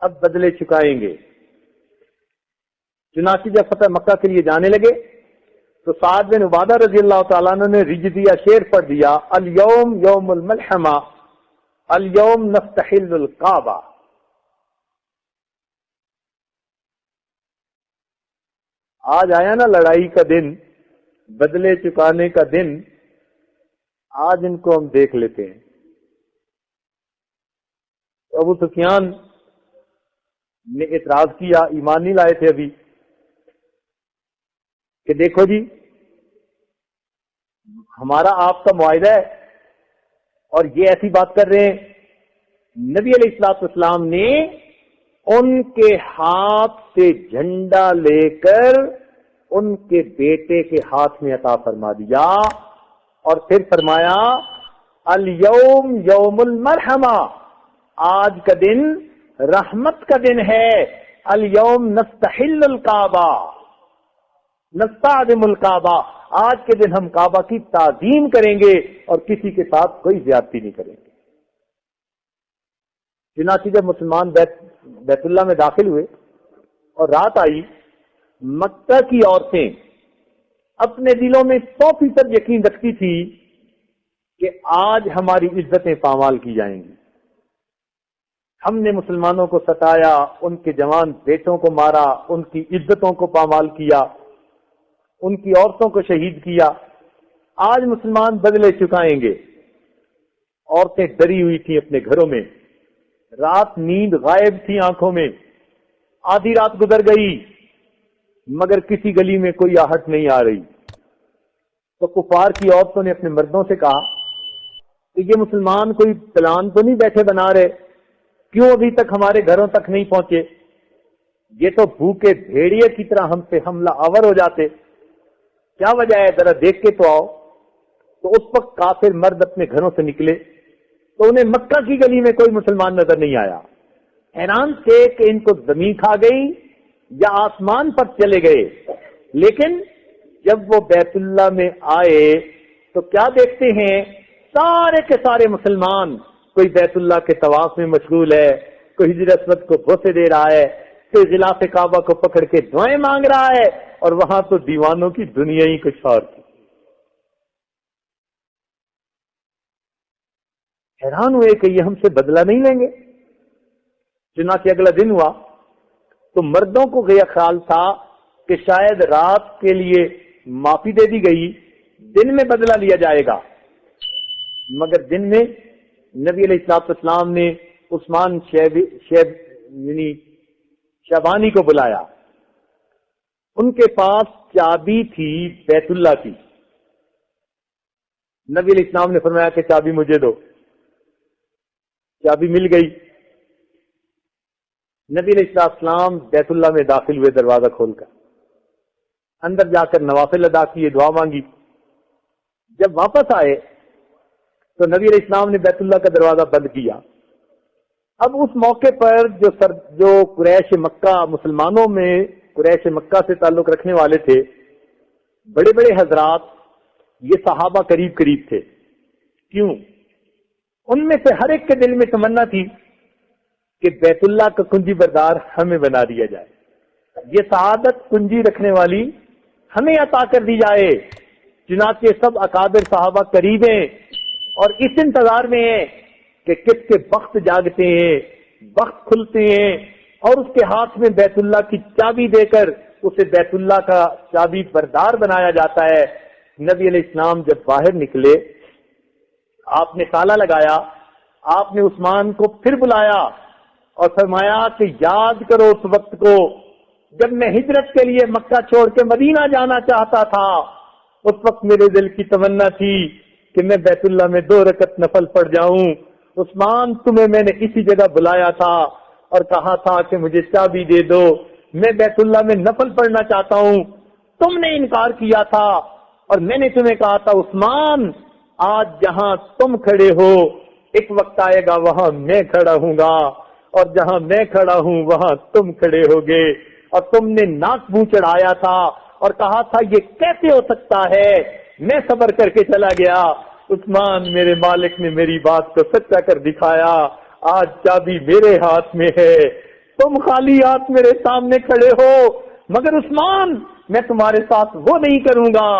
اب بدلے چکائیں گے. چنانچہ جب فتح مکہ کے لیے جانے لگے تو سعد بن عبادہ رضی اللہ تعالیٰ عنہ نے رجزیہ شعر پڑھ دیا, الیوم یوم الملحمہ الیوم نستحل الکعبہ. آج آیا نا لڑائی کا دن, بدلے چکانے کا دن, آج ان کو ہم دیکھ لیتے ہیں. ابو سفیان نے اعتراض کیا, ایمان نہیں لائے تھے ابھی, کہ دیکھو جی ہمارا آپ کا معاہدہ ہے اور یہ ایسی بات کر رہے ہیں. نبی علیہ الصلوۃ والسلام نے ان کے ہاتھ سے جھنڈا لے کر ان کے بیٹے کے ہاتھ میں عطا فرما دیا اور پھر فرمایا الیوم یوم المرحمہ, آج کا دن رحمت کا دن ہے. الیوم نستحل الکعبہ نستعظم الکعبہ, آج کے دن ہم کعبہ کی تعظیم کریں گے اور کسی کے ساتھ کوئی زیادتی نہیں کریں گے. چنانچہ جب مسلمان بیت اللہ میں داخل ہوئے اور رات آئی, مکہ کی عورتیں اپنے دلوں میں 100% یقین رکھتی تھی کہ آج ہماری عزتیں پامال کی جائیں گی. ہم نے مسلمانوں کو ستایا, ان کے جوان بیٹوں کو مارا, ان کی عزتوں کو پامال کیا, ان کی عورتوں کو شہید کیا. آج مسلمان بدلے چکائیں گے. عورتیں ڈری ہوئی تھیں اپنے گھروں میں, رات نیند غائب تھی آنکھوں میں. آدھی رات گزر گئی مگر کسی گلی میں کوئی آہٹ نہیں آ رہی. تو کفار کی عورتوں نے اپنے مردوں سے کہا کہ یہ مسلمان کوئی پلان تو نہیں بیٹھے بنا رہے, کیوں ابھی تک ہمارے گھروں تک نہیں پہنچے؟ یہ تو بھوکے بھیڑیے کی طرح ہم پہ حملہ آور ہو جاتے. کیا وجہ ہے ذرا دیکھ کے تو آؤ. تو اس وقت کافر مرد اپنے گھروں سے نکلے تو انہیں مکہ کی گلی میں کوئی مسلمان نظر نہیں آیا. حیران تھے کہ ان کو زمین کھا گئی یا آسمان پر چلے گئے. لیکن جب وہ بیت اللہ میں آئے تو کیا دیکھتے ہیں, سارے کے سارے مسلمان, کوئی بیت اللہ کے طواف میں مشغول ہے, کوئی حجر اسود کو بوسے دے رہا ہے, کوئی غلاف کعبہ کو پکڑ کے دعائیں مانگ رہا ہے, اور وہاں تو دیوانوں کی دنیا ہی کچھ اور تھی. حیران ہوئے کہ یہ ہم سے بدلہ نہیں لیں گے. چنانچہ اگلا دن ہوا تو مردوں کو یہ خیال تھا کہ شاید رات کے لیے معافی دے دی گئی, دن میں بدلہ لیا جائے گا. مگر دن میں نبی علیہ الصلوۃ والسلام نے عثمان یعنی شیبانی کو بلایا. ان کے پاس چابی تھی بیت اللہ کی. نبی علیہ السلام نے فرمایا کہ چابی مجھے دو. چابی مل گئی. نبی علیہ السلام بیت اللہ میں داخل ہوئے دروازہ کھول کر. اندر جا کر نوافل ادا کیے, دعا مانگی. جب واپس آئے تو نبی علیہ السلام نے بیت اللہ کا دروازہ بند کیا. اب اس موقع پر جو قریش مکہ, مسلمانوں میں قریش مکہ سے تعلق رکھنے والے تھے, بڑے بڑے حضرات, یہ صحابہ قریب قریب تھے. کیوں؟ ان میں سے ہر ایک کے دل میں تمنا تھی کہ بیت اللہ کا کنجی بردار ہمیں بنا دیا جائے, یہ سعادت کنجی رکھنے والی ہمیں عطا کر دی جائے. چنانچہ سب اکابر صحابہ قریب ہیں اور اس انتظار میں ہیں کہ کس کے بخت جاگتے ہیں, بخت کھلتے ہیں, اور اس کے ہاتھ میں بیت اللہ کی چابی دے کر اسے بیت اللہ کا چابی بردار بنایا جاتا ہے. نبی علیہ السلام جب باہر نکلے، آپ نے تالا لگایا، آپ نے عثمان کو پھر بلایا اور فرمایا کہ یاد کرو اس وقت کو جب میں ہجرت کے لیے مکہ چھوڑ کے مدینہ جانا چاہتا تھا، اس وقت میرے دل کی تمنا تھی کہ میں بیت اللہ میں 2 رکعت نفل پڑھ جاؤں۔ عثمان، تمہیں میں نے اسی جگہ بلایا تھا اور کہا تھا کہ مجھے چابی دے دو، میں بیت اللہ میں نفل پڑھنا چاہتا ہوں، تم نے انکار کیا تھا اور میں نے تمہیں کہا تھا عثمان آج جہاں تم کھڑے ہو ایک وقت آئے گا وہاں میں کھڑا ہوں گا، اور جہاں میں کھڑا ہوں وہاں تم کھڑے ہوگے، اور تم نے ناک منہ چڑھایا تھا اور کہا تھا یہ کیسے ہو سکتا ہے، میں صبر کر کے چلا گیا، عثمان میرے مالک نے میری بات کو سچا کر دکھایا، آج چابی میرے ہاتھ میں ہے، تم خالی ہاتھ میرے سامنے کھڑے ہو، مگر عثمان میں تمہارے ساتھ وہ نہیں کروں گا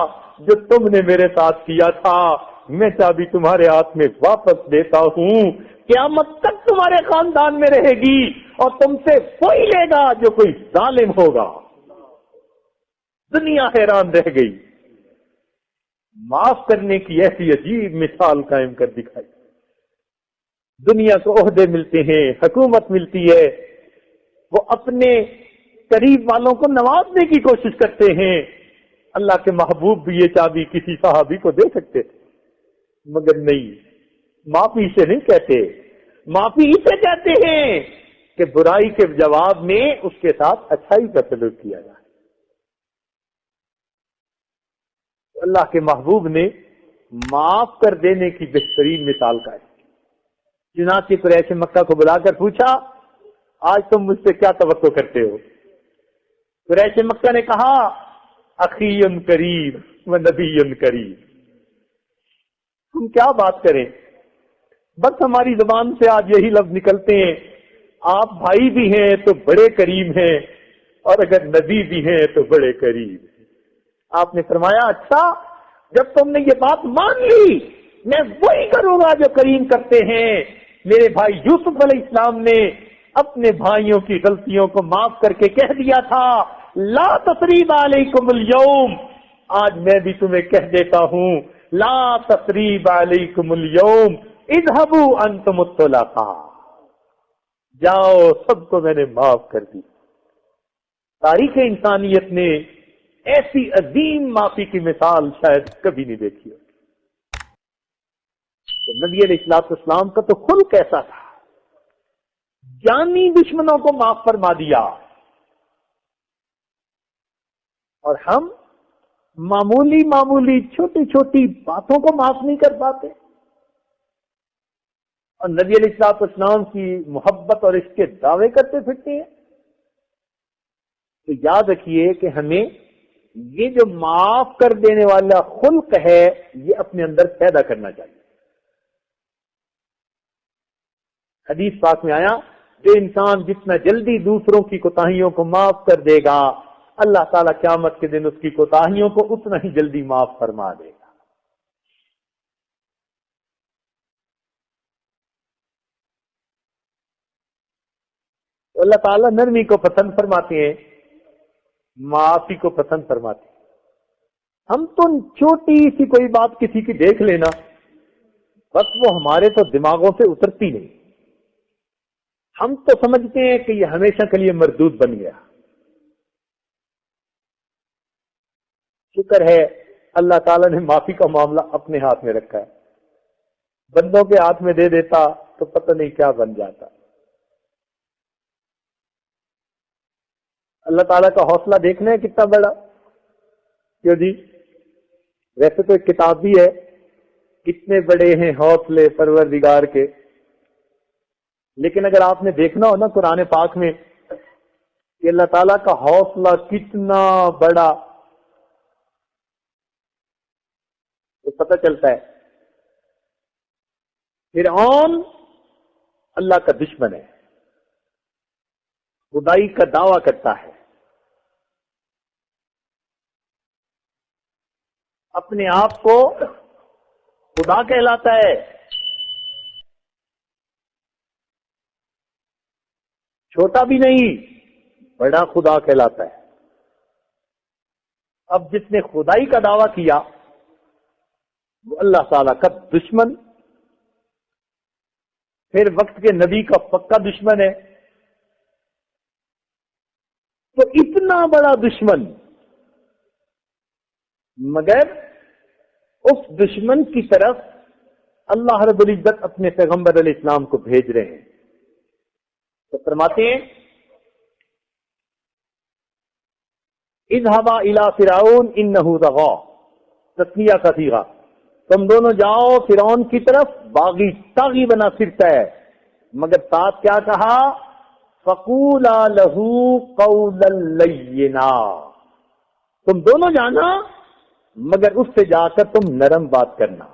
جو تم نے میرے ساتھ کیا تھا، میں چابی تمہارے ہاتھ میں واپس دیتا ہوں، قیامت تک تمہارے خاندان میں رہے گی اور تم سے وہی لے گا جو کوئی ظالم ہوگا۔ دنیا حیران رہ گئی، معاف کرنے کی ایسی عجیب مثال قائم کر دکھائی۔ دنیا کو عہدے ملتے ہیں، حکومت ملتی ہے، وہ اپنے قریب والوں کو نوازنے کی کوشش کرتے ہیں، اللہ کے محبوب بھی یہ چابی کسی صحابی کو دے سکتے تھے، مگر نہیں، معافی سے نہیں کہتے، معافی اسے کہتے ہیں کہ برائی کے جواب میں اس کے ساتھ اچھائی کا سلوک کیا جائے۔ اللہ کے محبوب نے معاف کر دینے کی بہترین مثال کا ہے۔ چنانچہ قریش مکہ کو بلا کر پوچھا آج تم مجھ سے کیا توقع کرتے ہو؟ قریش مکہ نے کہا اخی قریب و نبی قریب، ہم کیا بات کریں، بس ہماری زبان سے آج یہی لفظ نکلتے ہیں، آپ بھائی بھی ہیں تو بڑے قریب ہیں اور اگر نبی بھی ہیں تو بڑے قریب ہیں۔ آپ نے فرمایا اچھا، جب تم نے یہ بات مان لی میں وہی کروں گا جو کریم کرتے ہیں۔ میرے بھائی یوسف علیہ السلام نے اپنے بھائیوں کی غلطیوں کو معاف کر کے کہہ دیا تھا لا تثریب علیکم اليوم، آج میں بھی تمہیں کہہ دیتا ہوں لا تثریب علیکم اليوم اذهبوا انتم الطلقاء، جاؤ سب کو میں نے معاف کر دی۔ تاریخ انسانیت نے ایسی عظیم معافی کی مثال شاید کبھی نہیں دیکھی ہو۔ تو نبی علیہ الصلوۃ والسلام کا تو خلق ایسا تھا، جانی دشمنوں کو معاف فرما دیا، اور ہم معمولی چھوٹی چھوٹی باتوں کو معاف نہیں کر پاتے، اور نبی علیہ الصلوۃ والسلام کی محبت اور اس کے دعوے کرتے پھرتے ہیں۔ تو یاد رکھیے کہ ہمیں یہ جو معاف کر دینے والا خلق ہے یہ اپنے اندر پیدا کرنا چاہیے۔ حدیث پاک میں آیا جو انسان جتنا جلدی دوسروں کی کوتاہیوں کو معاف کر دے گا اللہ تعالیٰ قیامت کے دن اس کی کوتاہیوں کو اتنا ہی جلدی معاف فرما دے گا۔ تو اللہ تعالیٰ نرمی کو پسند فرماتے ہیں، معافی کو پسند فرماتے ہیں۔ ہم تو چھوٹی سی کوئی بات کسی کی دیکھ لینا بس وہ ہمارے تو دماغوں سے اترتی نہیں، ہم تو سمجھتے ہیں کہ یہ ہمیشہ کے لیے مردود بن گیا۔ شکر ہے اللہ تعالیٰ نے معافی کا معاملہ اپنے ہاتھ میں رکھا ہے، بندوں کے ہاتھ میں دے دیتا تو پتہ نہیں کیا بن جاتا۔ اللہ تعالیٰ کا حوصلہ دیکھنا ہے کتنا بڑا، کیوں جی؟ ویسے تو ایک کتاب بھی ہے کتنے بڑے ہیں حوصلے پروردگار کے، لیکن اگر آپ نے دیکھنا ہو نا قرآن پاک میں کہ اللہ تعالیٰ کا حوصلہ کتنا بڑا تو پتہ چلتا ہے فرعون اللہ کا دشمن ہے، خدائی کا دعویٰ کرتا ہے، اپنے آپ کو خدا کہلاتا ہے، چھوٹا بھی نہیں بڑا خدا کہلاتا ہے۔ اب جس نے خدائی کا دعویٰ کیا وہ اللہ تعالیٰ کا دشمن، پھر وقت کے نبی کا پکا دشمن ہے. تو اتنا بڑا دشمن، مگر اس دشمن کی طرف اللہ رب العزت اپنے پیغمبر علیہ السلام کو بھیج رہے ہیں. تو فرماتے ہیں اذهبا الى فرعون انه طغى، تسمیہ کا صیغہ، تم دونوں جاؤ فرعون کی طرف، باغی طاغی بنا پھرتا ہے. مگر ساتھ کیا کہا؟ فقولا له قولا لینا، تم دونوں جانا مگر اس سے جا کر تم نرم بات کرنا.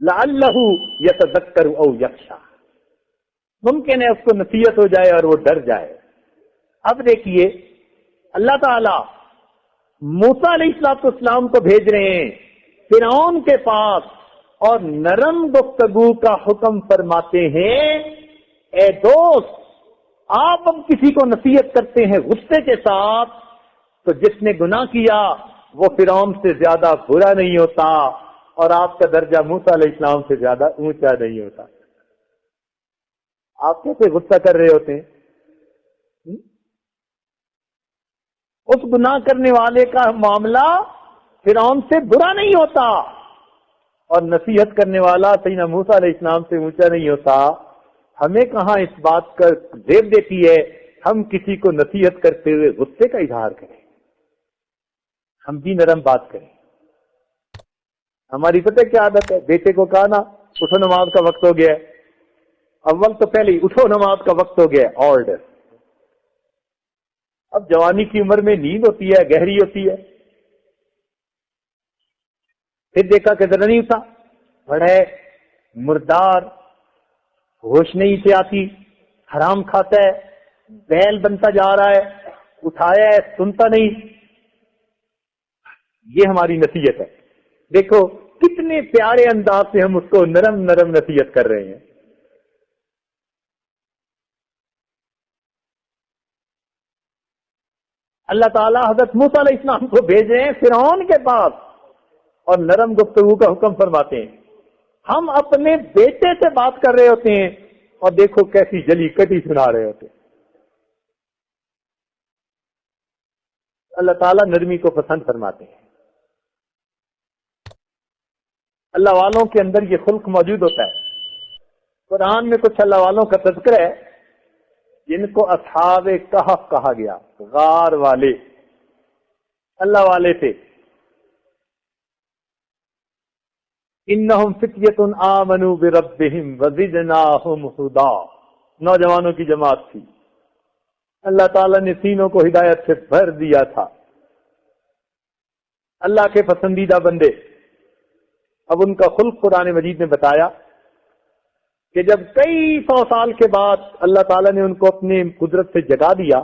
لعلہ یتذکر او یخشی، ممکن ہے اس کو نصیحت ہو جائے اور وہ ڈر جائے. اب دیکھیے اللہ تعالی موسیٰ علیہ السلام کو بھیج رہے ہیں فرعون کے پاس اور نرم گفتگو کا حکم فرماتے ہیں. اے دوست، آپ اب کسی کو نصیحت کرتے ہیں غصے کے ساتھ تو جس نے گناہ کیا وہ فرعون سے زیادہ برا نہیں ہوتا اور آپ کا درجہ موسیٰ علیہ السلام سے زیادہ اونچا نہیں ہوتا. آپ کیسے غصہ کر رہے ہوتے ہیں؟ اس گناہ کرنے والے کا معاملہ فرعون سے برا نہیں ہوتا اور نصیحت کرنے والا سیدنا موسیٰ علیہ السلام سے اونچا نہیں ہوتا. ہمیں کہاں اس بات کا زیب دیتی ہے ہم کسی کو نصیحت کرتے ہوئے غصے کا اظہار کریں، ہم بھی نرم بات کریں. ہماری پتہ کیا عادت ہے؟ بیٹے کو کہا نا اٹھو نماز کا وقت ہو گیا ہے، اول تو پہلے ہی اٹھو نماز کا وقت ہو گیا ہے، آرڈر. اب جوانی کی عمر میں نیند ہوتی ہے، گہری ہوتی ہے، پھر دیکھا کہ ذرا نہیں اٹھا، بڑا ہے مردار، ہوش نہیں سے آتی، حرام کھاتا ہے، بیل بنتا جا رہا ہے، اٹھایا ہے سنتا نہیں. یہ ہماری نصیحت ہے. دیکھو کتنے پیارے انداز سے ہم اس کو نرم نرم نصیحت کر رہے ہیں. اللہ تعالیٰ حضرت موسیٰ علیہ السلام کو بھیجے ہیں فرعون کے پاس اور نرم گفتگو کا حکم فرماتے ہیں. ہم اپنے بیٹے سے بات کر رہے ہوتے ہیں اور دیکھو کیسی جلی کٹی سنا رہے ہوتے ہیں. اللہ تعالیٰ نرمی کو پسند فرماتے ہیں. اللہ والوں کے اندر یہ خلق موجود ہوتا ہے. قرآن میں کچھ اللہ والوں کا تذکرہ ہے جن کو اصحاب کہف کہا گیا، غار والے، اللہ والے تھے. انہم فتیۃ آمنوا بربہم وزدناہم ہدی، نوجوانوں کی جماعت تھی. اللہ تعالیٰ نے سینوں کو ہدایت سے بھر دیا تھا. اللہ کے پسندیدہ بندے. اب ان کا خلق قرآن مجید نے بتایا کہ جب کئی سو سال کے بعد اللہ تعالیٰ نے ان کو اپنی قدرت سے جگا دیا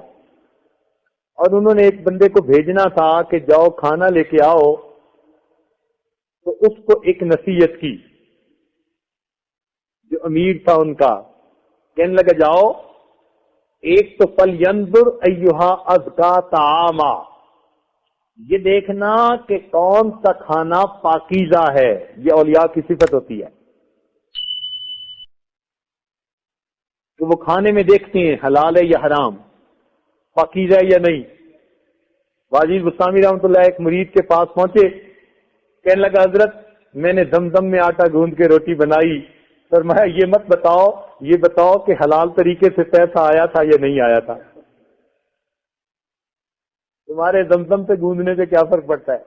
اور انہوں نے ایک بندے کو بھیجنا تھا کہ جاؤ کھانا لے کے آؤ، تو اس کو ایک نصیحت کی. جو امیر تھا ان کا کہنے لگا جاؤ ایک تو فَلْيَنْظُرْ أَيُّهَا أَزْكَىٰ طَعَامًا، یہ دیکھنا کہ کون سا کھانا پاکیزہ ہے. یہ اولیاء کی صفت ہوتی ہے کہ وہ کھانے میں دیکھتے ہیں حلال ہے یا حرام، پاکیزہ ہے یا نہیں. واجد بستامی رحمۃ اللہ ایک مرید کے پاس پہنچے، کہنے لگا حضرت میں نے زمزم میں آٹا گوندھ کے روٹی بنائی، فرمایا یہ مت بتاؤ، یہ بتاؤ کہ حلال طریقے سے پیسہ آیا تھا یا نہیں آیا تھا. تمہارے زمزم سے گوندنے سے کیا فرق پڑتا ہے؟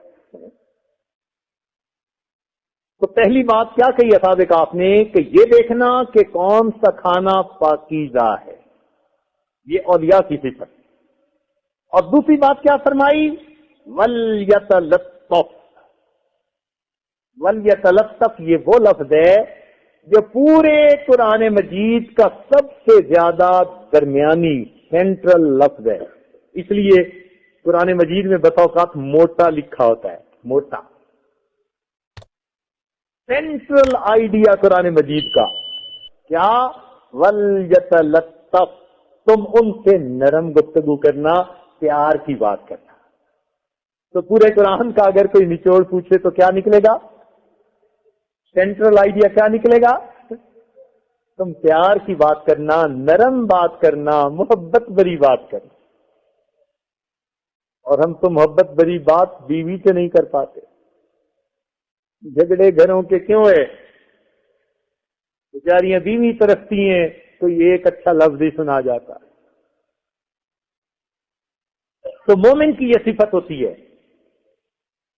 تو پہلی بات کیا کہی اصحاب کہف نے کہ یہ دیکھنا کہ کون سا کھانا پاکیزہ ہے. یہ اولیاء کی صفت. اور دوسری بات کیا فرمائی؟ وَلْيَتَلَطَّفْ. وَلْيَتَلَطَّفْ یہ وہ لفظ ہے جو پورے قرآن مجید کا سب سے زیادہ درمیانی سینٹرل لفظ ہے. اس لیے قرآن مجید میں بسا اوقات موٹا لکھا ہوتا ہے. موٹا سینٹرل آئیڈیا قرآن مجید کا کیا؟ وَلْيَتَلَطَّفْ، تم ان سے نرم گفتگو کرنا، پیار کی بات کرنا. تو پورے قرآن کا اگر کوئی نچوڑ پوچھے تو کیا نکلے گا؟ سینٹرل آئیڈیا کیا نکلے گا؟ تم پیار کی بات کرنا، نرم بات کرنا، محبت بری بات کرنا. اور ہم تو محبت بری بات بیوی سے نہیں کر پاتے. جھگڑے گھروں کے کیوں ہے؟ بیچاریاں بیوی ترستی ہیں تو یہ ایک اچھا لفظ ہی سنا جاتا ہے. تو مومن کی یہ صفت ہوتی ہے،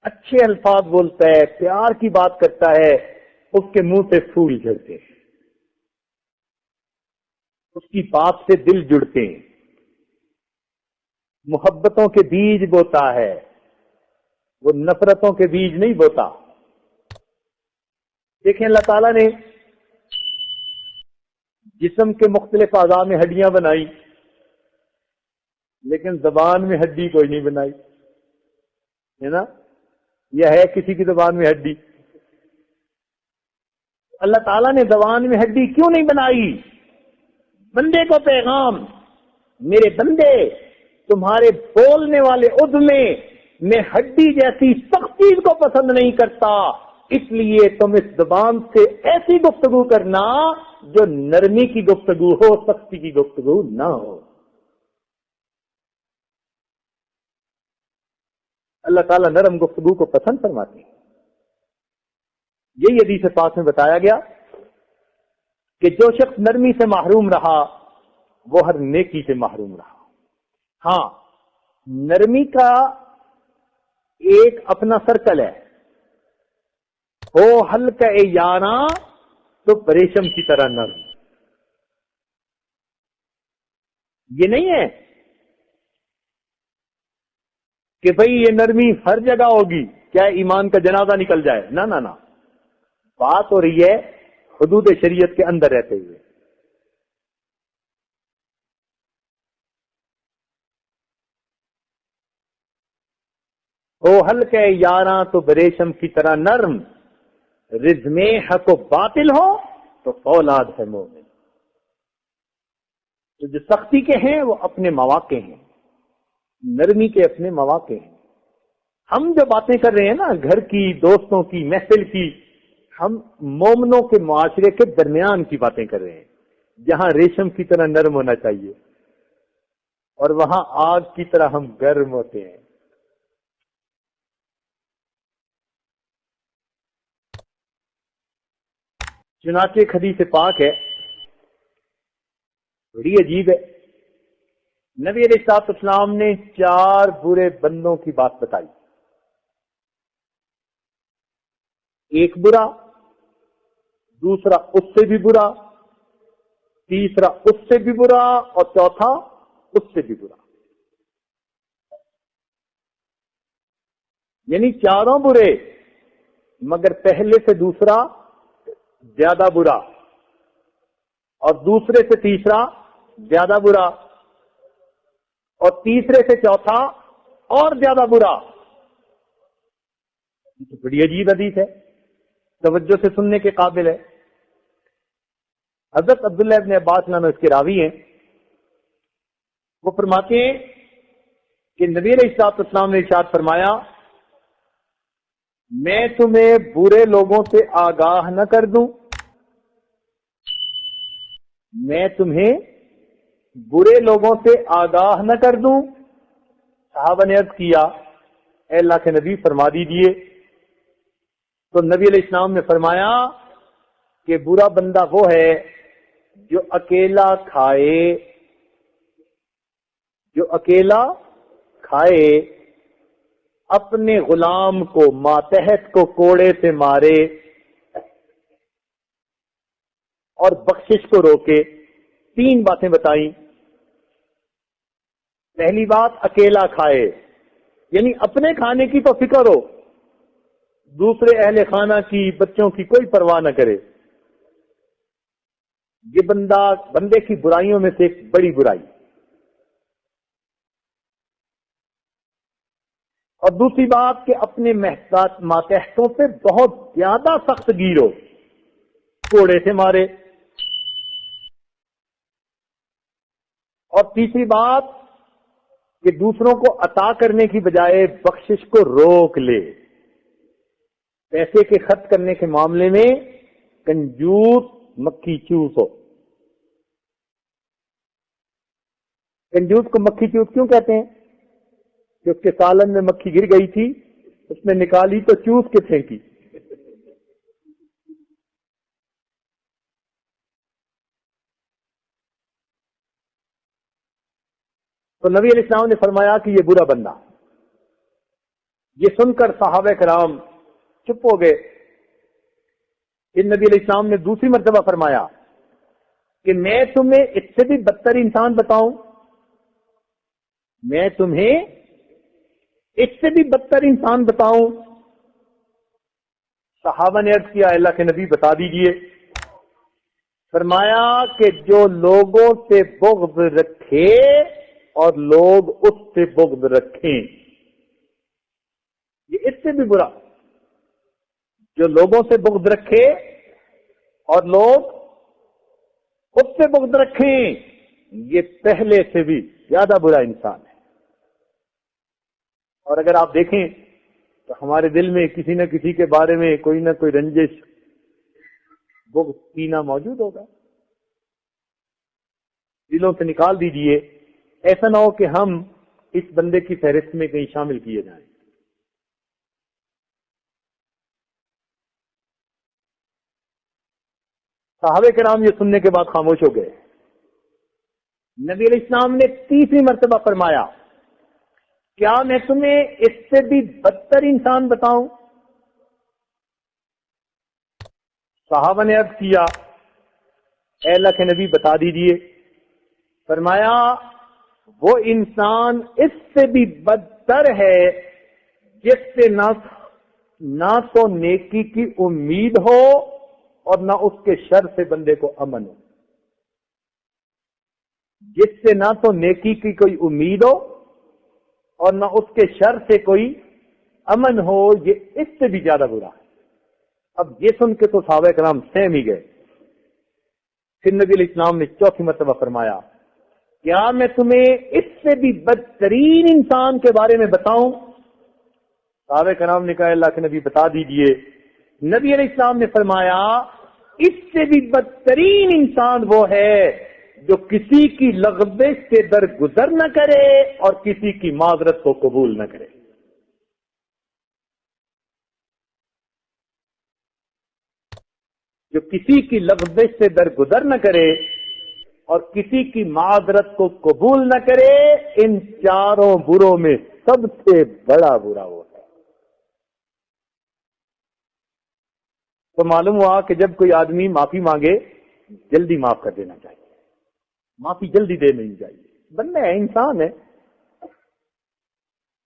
اچھے الفاظ بولتا ہے، پیار کی بات کرتا ہے، اس کے منہ سے پھول جھڑتے ہیں، اس کی بات سے دل جڑتے ہیں، محبتوں کے بیج بوتا ہے، وہ نفرتوں کے بیج نہیں بوتا. دیکھیں اللہ تعالیٰ نے جسم کے مختلف اعضاء میں ہڈیاں بنائی، لیکن زبان میں ہڈی کوئی نہیں بنائی، ہے نا؟ یہ ہے کسی کی زبان میں ہڈی؟ اللہ تعالیٰ نے زبان میں ہڈی کیوں نہیں بنائی؟ بندے کو پیغام، میرے بندے تمہارے بولنے والے عضو میں ہڈی جیسی سخت چیز کو پسند نہیں کرتا، اس لیے تم اس زبان سے ایسی گفتگو کرنا جو نرمی کی گفتگو ہو، سختی کی گفتگو نہ ہو. اللہ تعالیٰ نرم گفتگو کو پسند فرماتے ہیں. یہی حدیث پاک میں بتایا گیا کہ جو شخص نرمی سے محروم رہا وہ ہر نیکی سے محروم رہا. ہاں، نرمی کا ایک اپنا سرکل ہے، ہو ہلکا یاراں تو پریشم کی طرح نرم. یہ نہیں ہے کہ بھئی یہ نرمی ہر جگہ ہوگی، کیا ایمان کا جنازہ نکل جائے؟ نہ نہ نہ، بات ہو رہی ہے حدود شریعت کے اندر رہتے ہوئے. او ہلکے یاراں تو بریشم کی طرح نرم، رزم حق و باطل ہو تو فولاد ہے مومن. تو جو سختی کے ہیں وہ اپنے مواقع ہیں، نرمی کے اپنے مواقع ہیں. ہم جو باتیں کر رہے ہیں نا، گھر کی، دوستوں کی، محفل کی، ہم مومنوں کے معاشرے کے درمیان کی باتیں کر رہے ہیں، جہاں ریشم کی طرح نرم ہونا چاہیے اور وہاں آگ کی طرح ہم گرم ہوتے ہیں. چنانچہ ایک حدیث پاک ہے، بڑی عجیب ہے. نبی علیہ الصلوۃ والسلام نے 4 برے بندوں کی بات بتائی. ایک برا، دوسرا اس سے بھی برا، تیسرا اس سے بھی برا، اور چوتھا اس سے بھی برا. یعنی چاروں برے، مگر پہلے سے دوسرا زیادہ برا، اور دوسرے سے تیسرا زیادہ برا، اور تیسرے سے چوتھا اور زیادہ برا. یہ تو بڑی عجیب حدیث ہے، توجہ سے سننے کے قابل ہے. حضرت عبداللہ ابن عباس نام اس کے راوی ہیں، وہ فرماتے ہیں کہ نبی علیہ الصلوۃ والسلام نے ارشاد فرمایا، میں تمہیں برے لوگوں سے آگاہ نہ کر دوں، میں تمہیں برے لوگوں سے آگاہ نہ کر دوں. صحابہ نے عرض کیا، اے اللہ کے نبی فرما دیجئے. تو نبی علیہ السلام نے فرمایا کہ برا بندہ وہ ہے جو اکیلا کھائے، اپنے غلام کو، ماتحت کو کوڑے سے مارے اور بخشش کو روکے. 3 باتیں بتائیں. پہلی بات، اکیلا کھائے، یعنی اپنے کھانے کی تو فکر ہو، دوسرے اہل خانہ کی، بچوں کی کوئی پرواہ نہ کرے. یہ بندے کی برائیوں میں سے ایک بڑی برائی. اور دوسری بات کہ اپنے ماتحتوں پہ بہت زیادہ سخت گیر ہو، کوڑے سے مارے. اور تیسری بات کہ دوسروں کو عطا کرنے کی بجائے بخشش کو روک لے. پیسے کے خرچ کرنے کے معاملے میں کنجوس مکھی چوس ہو. کنجوس کو مکھی چوس کیوں کہتے ہیں؟ کہ اس کے سالن میں مکھی گر گئی تھی، اس نے نکالی تو چوس کے پھینکی. تو نبی علیہ السلام نے فرمایا کہ یہ برا بندہ. یہ سن کر صحابہ کرام چپ ہو گئے. پھر نبی علیہ السلام نے دوسری مرتبہ فرمایا کہ میں تمہیں اس سے بھی بدتر انسان بتاؤں، میں تمہیں اس سے بھی بدتر انسان بتاؤں. صحابہ نے عرض کیا اللہ کے نبی بتا دیجئے. فرمایا کہ جو لوگوں سے بغض رکھے اور لوگ اس سے بغض رکھیں، یہ اس سے بھی برا. جو لوگوں سے بغض رکھے اور لوگ اس سے بغض رکھیں، یہ پہلے سے بھی زیادہ برا انسان ہے. اور اگر آپ دیکھیں تو ہمارے دل میں کسی نہ کسی کے بارے میں کوئی نہ کوئی رنجش، بغض، کینہ موجود ہوگا. دلوں سے نکال دیجئے، ایسا نہ ہو کہ ہم اس بندے کی فہرست میں کہیں شامل کیے جائیں. صحابہ کرام یہ سننے کے بعد خاموش ہو گئے. نبی علیہ السلام نے تیسری مرتبہ فرمایا کیا میں تمہیں اس سے بھی بدتر انسان بتاؤں؟ صحابہ نے عرض کیا اے اللہ کے نبی بتا دیجئے. فرمایا وہ انسان اس سے بھی بدتر ہے جس سے نہ تو نیکی کی امید ہو اور نہ اس کے شر سے بندے کو امن ہو. جس سے نہ تو نیکی کی کوئی امید ہو اور نہ اس کے شر سے کوئی امن ہو، یہ اس سے بھی زیادہ برا ہے. اب یہ سن کے تو صحابہ کرام سہم ہی گئے. پھر نبی علیہ السلام نے چوتھی مرتبہ فرمایا کیا میں تمہیں اس سے بھی بدترین انسان کے بارے میں بتاؤں؟ صحابہ کرام نے کہا اللہ کے نبی بتا دیجئے. نبی علیہ السلام نے فرمایا اس سے بھی بدترین انسان وہ ہے جو کسی کی لغزش سے درگزر نہ کرے اور کسی کی معذرت کو قبول نہ کرے. جو کسی کی لغزش سے درگزر نہ کرے اور کسی کی معذرت کو قبول نہ کرے، ان چاروں بروں میں سب سے بڑا برا وہ ہے. تو معلوم ہوا کہ جب کوئی آدمی معافی مانگے جلدی معاف کر دینا چاہیے، معافی جلدی دے نہیں چاہیے. بندہ ہے، انسان ہے.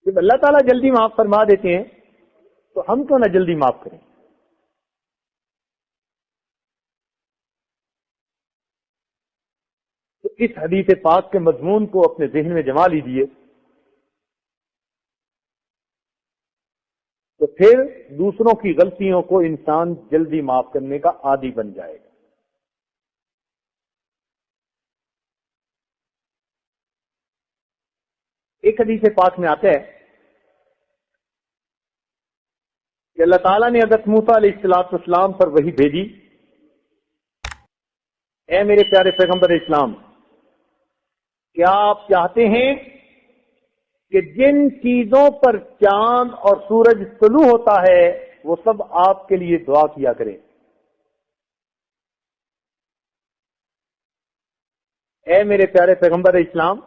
جب اللہ تعالیٰ جلدی معاف فرما دیتے ہیں تو ہم کیوں نہ جلدی معاف کریں. تو اس حدیث پاک کے مضمون کو اپنے ذہن میں جما لیجیے، تو پھر دوسروں کی غلطیوں کو انسان جلدی معاف کرنے کا عادی بن جائے گا. ایک حدیث پاک میں آتا ہے کہ اللہ تعالیٰ نے حضرت موسیٰ علیہ السلام پر وحی بھیجی، اے میرے پیارے پیغمبر اسلام، کیا آپ چاہتے ہیں کہ جن چیزوں پر چاند اور سورج طلوع ہوتا ہے وہ سب آپ کے لیے دعا کیا کریں؟ اے میرے پیارے پیغمبر اسلام،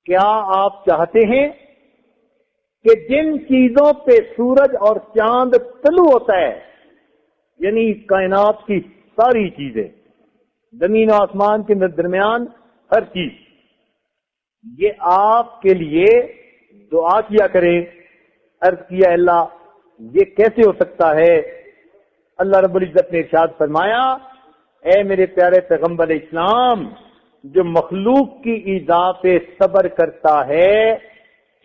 کیا آپ چاہتے ہیں کہ جن چیزوں پہ سورج اور چاند طلوع ہوتا ہے، یعنی کائنات کی ساری چیزیں، زمین و آسمان کے درمیان ہر چیز، یہ آپ کے لیے دعا کیا کریں؟ عرض کیا اللہ یہ کیسے ہو سکتا ہے؟ اللہ رب العزت نے ارشاد فرمایا اے میرے پیارے پیغمبر اسلام، جو مخلوق کی ایذا پہ صبر کرتا ہے،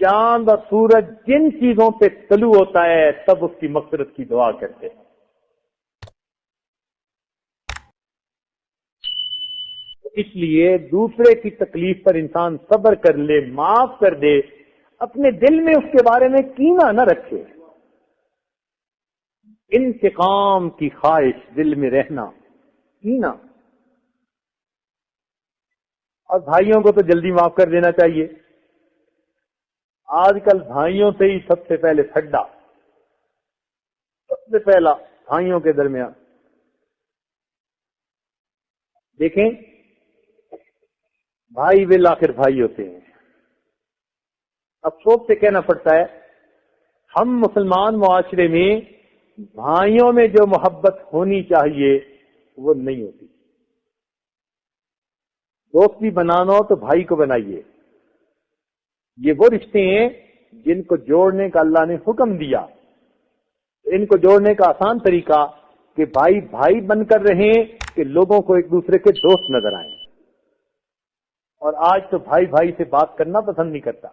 چاند اور سورج جن چیزوں پہ طلوع ہوتا ہے سب اس کی مغفرت کی دعا کرتے ہیں. اس لیے دوسرے کی تکلیف پر انسان صبر کر لے، معاف کر دے، اپنے دل میں اس کے بارے میں کینہ نہ رکھے. انتقام کی خواہش دل میں رہنا کینا، اور بھائیوں کو تو جلدی معاف کر دینا چاہیے. آج کل بھائیوں سے ہی سب سے پہلے پھڈا، سب سے پہلا بھائیوں کے درمیان. دیکھیں بھائی بالآخر بھائی ہوتے ہیں. افسوس سے کہنا پڑتا ہے ہم مسلمان معاشرے میں بھائیوں میں جو محبت ہونی چاہیے وہ نہیں ہوتی. دوستی بنانا ہو تو بھائی کو بنائیے. یہ وہ رشتے ہیں جن کو جوڑنے کا اللہ نے حکم دیا. ان کو جوڑنے کا آسان طریقہ کہ بھائی بھائی بن کر رہیں کہ لوگوں کو ایک دوسرے کے دوست نظر آئیں. اور آج تو بھائی بھائی سے بات کرنا پسند نہیں کرتا،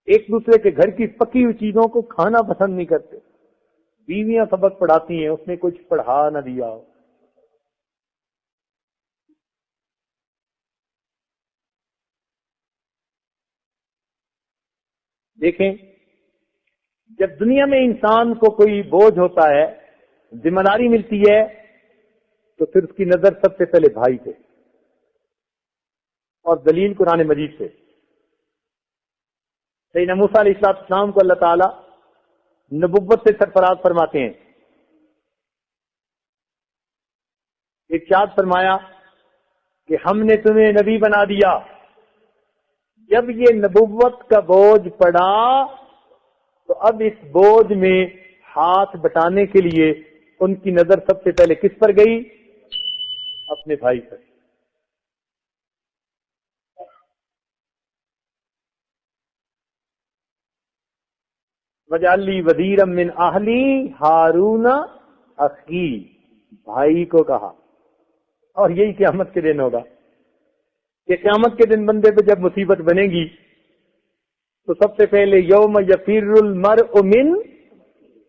ایک دوسرے کے گھر کی پکی ہوئی چیزوں کو کھانا پسند نہیں کرتے. بیویاں سبق پڑھاتی ہیں، اس نے کچھ پڑھا نہ دیا ہو. دیکھیں جب دنیا میں انسان کو کوئی بوجھ ہوتا ہے، ذمہ داری ملتی ہے، تو پھر اس کی نظر سب سے پہلے بھائی سے، اور دلیل قرآن مجید سے. سیدنا موسیٰ علیہ السلام کو اللہ تعالی نبوت سے سرفراز فرماتے ہیں. ارشاد فرمایا کہ ہم نے تمہیں نبی بنا دیا. جب یہ نبوت کا بوجھ پڑا تو اب اس بوجھ میں ہاتھ بٹانے کے لیے ان کی نظر سب سے پہلے کس پر گئی؟ اپنے بھائی پر. وَاجْعَل لِّي وَزِيرًا مِّنْ أَهْلِي هَارُونَ أَخِي، بھائی کو کہا. اور یہی قیامت کے دن ہوگا کہ قیامت کے دن بندے پہ جب مصیبت بنے گی تو سب سے پہلے یوم یفر المرء من،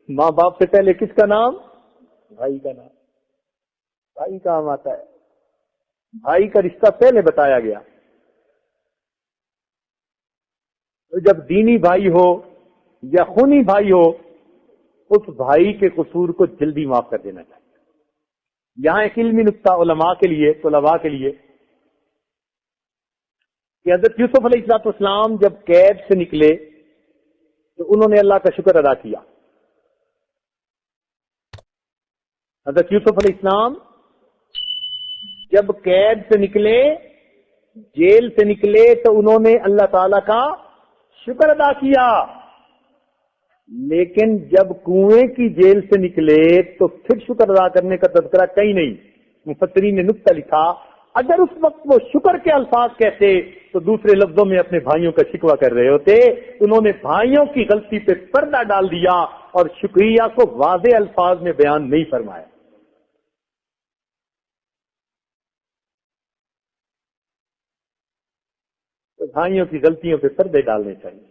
ماں باپ سے پہلے کس کا نام؟ بھائی کا نام. بھائی کام آتا ہے. بھائی کا رشتہ پہلے بتایا گیا. تو جب دینی بھائی ہو یا خونی بھائی ہو، اس بھائی کے قصور کو جلدی معاف کر دینا چاہیے. یہاں ایک علمی نقطہ علماء کے لیے، طلباء کے لیے، کہ حضرت یوسف علیہ السلام جب قید سے نکلے تو انہوں نے اللہ کا شکر ادا کیا. حضرت یوسف علیہ السلام جب قید سے نکلے، جیل سے نکلے، تو انہوں نے اللہ تعالی کا شکر ادا کیا. لیکن جب کنویں کی جیل سے نکلے تو پھر شکر ادا کرنے کا تذکرہ کہیں نہیں. مفسرین نے نقطہ لکھا اگر اس وقت وہ شکر کے الفاظ کہتے تو دوسرے لفظوں میں اپنے بھائیوں کا شکوہ کر رہے ہوتے. انہوں نے بھائیوں کی غلطی پہ پردہ ڈال دیا اور شکریہ کو واضح الفاظ میں بیان نہیں فرمایا. تو بھائیوں کی غلطیوں پہ پردے ڈالنے چاہیے.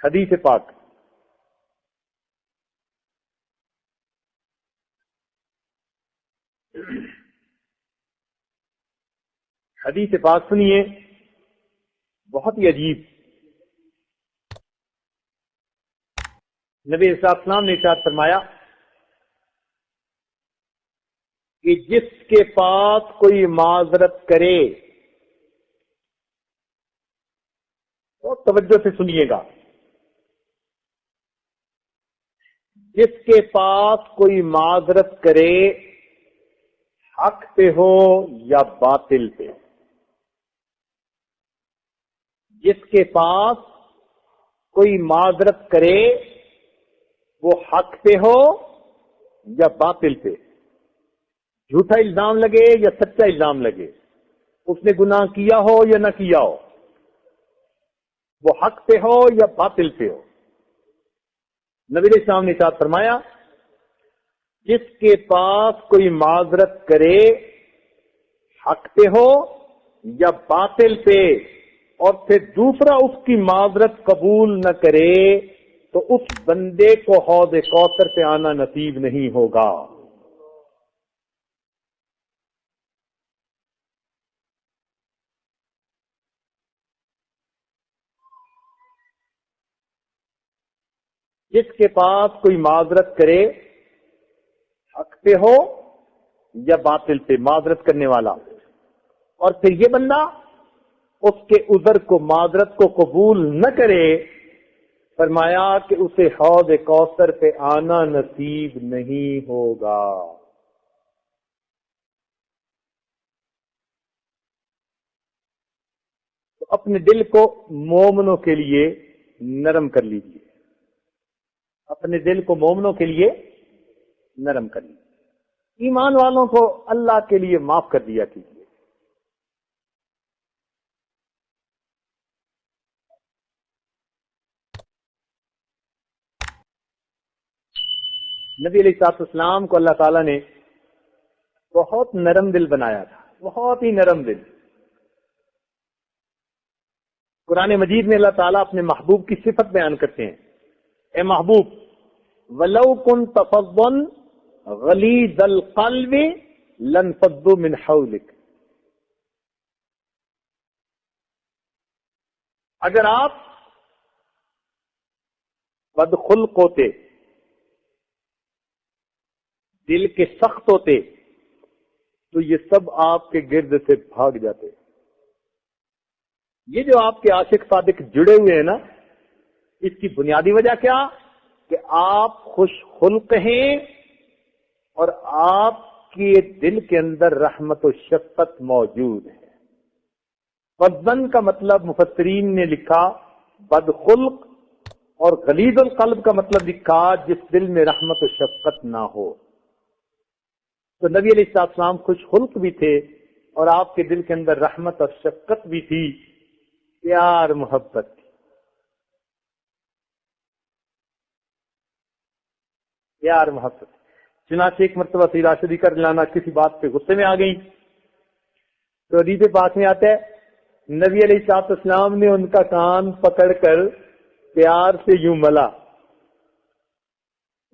حدیث پاک حدیث پاک سنیے، بہت ہی عجیب. نبی صلی اللہ علیہ وسلم نے ارشاد فرمایا کہ جس کے پاس کوئی معذرت کرے، بہت توجہ سے سنیے گا، جس کے پاس کوئی معذرت کرے حق پہ ہو یا باطل پہ، جس کے پاس کوئی معذرت کرے وہ حق پہ ہو یا باطل پہ، جھوٹا الزام لگے یا سچا الزام لگے، اس نے گناہ کیا ہو یا نہ کیا ہو، وہ حق پہ ہو یا باطل پہ ہو. نبی علیہ السلام نے ارشاد فرمایا جس کے پاس کوئی معذرت کرے حق پہ ہو یا باطل پہ، اور پھر دوسرا اس کی معذرت قبول نہ کرے تو اس بندے کو حوض کوثر پہ آنا نصیب نہیں ہوگا. جس کے پاس کوئی معذرت کرے، حق پہ ہو یا باطل پہ معذرت کرنے والا، اور پھر یہ بندہ اس کے عذر کو، معذرت کو قبول نہ کرے، فرمایا کہ اسے حوض کوثر پہ آنا نصیب نہیں ہوگا۔ تو اپنے دل کو مومنوں کے لیے نرم کر لیجیے، اپنے دل کو مومنوں کے لیے نرم کر لیجیے، ایمان والوں کو اللہ کے لیے معاف کر دیا کیجیے۔ نبی علیہ الصلوۃ والسلام کو اللہ تعالیٰ نے بہت نرم دل بنایا تھا، بہت ہی نرم دل۔ قرآن مجید میں اللہ تعالیٰ اپنے محبوب کی صفت بیان کرتے ہیں، اے محبوب وَلَوْ كُنْتَ فَظًّا غَلِيظَ الْقَلْبِ لَانفَضُّوا مِنْ حَوْلِكَ، اگر آپ بدخلق ہوتے، دل کے سخت ہوتے، تو یہ سب آپ کے گرد سے بھاگ جاتے۔ یہ جو آپ کے عاشق صادق جڑے ہوئے ہیں نا، اس کی بنیادی وجہ کیا؟ کہ آپ خوش خلق ہیں اور آپ کے دل کے اندر رحمت و شفقت موجود ہے۔ فضن کا مطلب مفسرین نے لکھا بدخلق، اور غلیظ القلب کا مطلب لکھا جس دل میں رحمت و شفقت نہ ہو۔ تو نبی علیہ السلام خوش خلق بھی تھے اور آپ کے دل کے اندر رحمت اور شفقت بھی تھی، پیار محبت تھی، پیار محبت۔ چنانچہ ایک مرتبہ سیدہ صدیقہ رضی اللہ عنہا کسی بات پہ غصے میں آ گئی، تو حدیث پاک میں آتا ہے نبی علیہ السلام نے ان کا کان پکڑ کر پیار سے یوں ملا،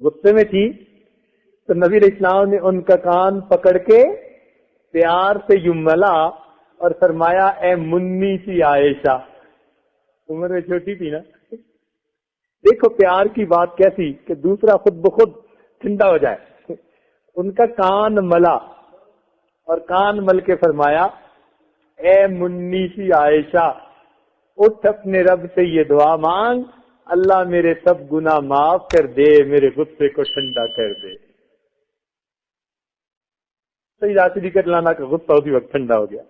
غصے میں تھی تو نبی علیہ السلام نے ان کا کان پکڑ کے پیار سے یوں ملا اور فرمایا اے منی سی عائشہ، عمر میں چھوٹی تھی نا، دیکھو پیار کی بات کیسی کہ دوسرا خود بخود ٹھنڈا ہو جائے۔ ان کا کان ملا اور کان مل کے فرمایا اے منی سی عائشہ، اٹھ اپنے رب سے یہ دعا مانگ، اللہ میرے سب گناہ معاف کر دے، میرے غصے کو ٹھنڈا کر دے۔ سیدہ صدیقہ رضی اللہ عنہا کا غصہ اسی وقت ٹھنڈا ہو گیا۔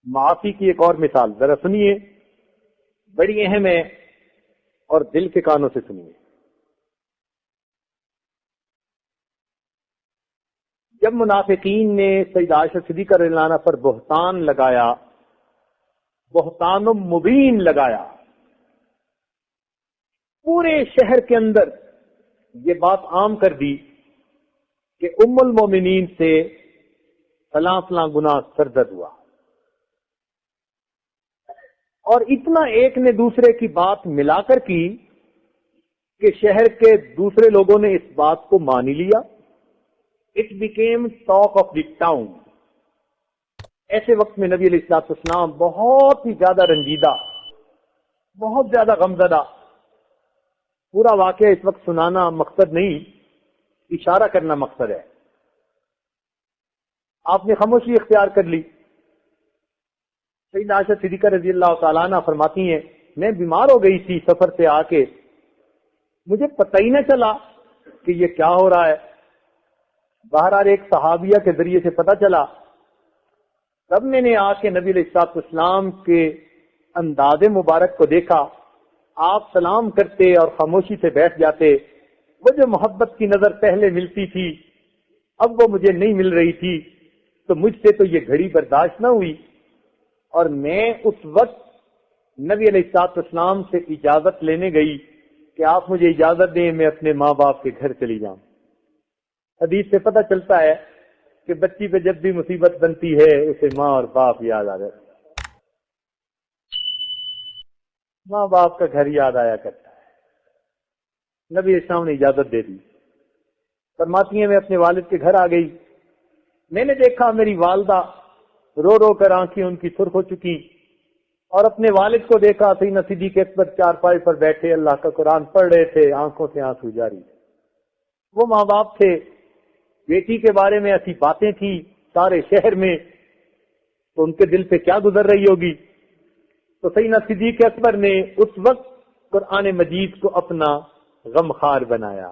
معافی کی ایک اور مثال ذرا سنیے، بڑی اہم ہے اور دل کے کانوں سے سنیے۔ جب منافقین نے سیدہ عائشہ صدیقہ رضی اللہ عنہا پر بہتان لگایا، بہتان مبین لگایا، پورے شہر کے اندر یہ بات عام کر دی کہ ام المومنین سے فلاں فلاں گناہ سرزد ہوا، اور اتنا ایک نے دوسرے کی بات ملا کر کی کہ شہر کے دوسرے لوگوں نے اس بات کو مان لیا۔ It became talk of the town. ایسے وقت میں نبی علیہ السلام بہت ہی زیادہ رنجیدہ، بہت زیادہ غمزدہ۔ پورا واقعہ اس وقت سنانا مقصد نہیں، اشارہ کرنا مقصد ہے۔ آپ نے خاموشی اختیار کر لی۔ سیدہ عائشہ صدیقہ رضی اللہ تعالیٰ عنہ فرماتی ہیں میں بیمار ہو گئی تھی سفر سے آ کے، مجھے پتہ ہی نہ چلا کہ یہ کیا ہو رہا ہے۔ بہرحال ایک صحابیہ کے ذریعے سے پتہ چلا، تب میں نے آ کے نبی علیہ السلام کے انداز مبارک کو دیکھا، آپ سلام کرتے اور خاموشی سے بیٹھ جاتے۔ وہ جو محبت کی نظر پہلے ملتی تھی اب وہ مجھے نہیں مل رہی تھی، تو مجھ سے تو یہ گھڑی برداشت نہ ہوئی، اور میں اس وقت نبی علیہ السلام سے اجازت لینے گئی کہ آپ مجھے اجازت دیں میں اپنے ماں باپ کے گھر چلی جاؤں۔ حدیث سے پتہ چلتا ہے کہ بچی پہ جب بھی مصیبت بنتی ہے اسے ماں اور باپ یاد آ جاتے، ماں باپ کا گھر یاد آیا کرتا ہے۔ نبی اسلام نے اجازت دے دی۔ فرماتی ہیں میں اپنے والد کے گھر آ گئی، میں نے دیکھا میری والدہ رو رو کر آنکھیں ان کی سرخ ہو چکی، اور اپنے والد کو دیکھا سیدنا صدیق اکبر چارپائی پر بیٹھے اللہ کا قرآن پڑھ رہے تھے، آنکھوں سے آنسو جاری تھے۔ وہ ماں باپ تھے، بیٹی کے بارے میں ایسی باتیں تھی سارے شہر میں، تو ان کے دل پہ کیا گزر رہی ہوگی۔ تو سیدنا صدیق اکبر نے اس وقت قرآن مجید کو اپنا غمخوار بنایا،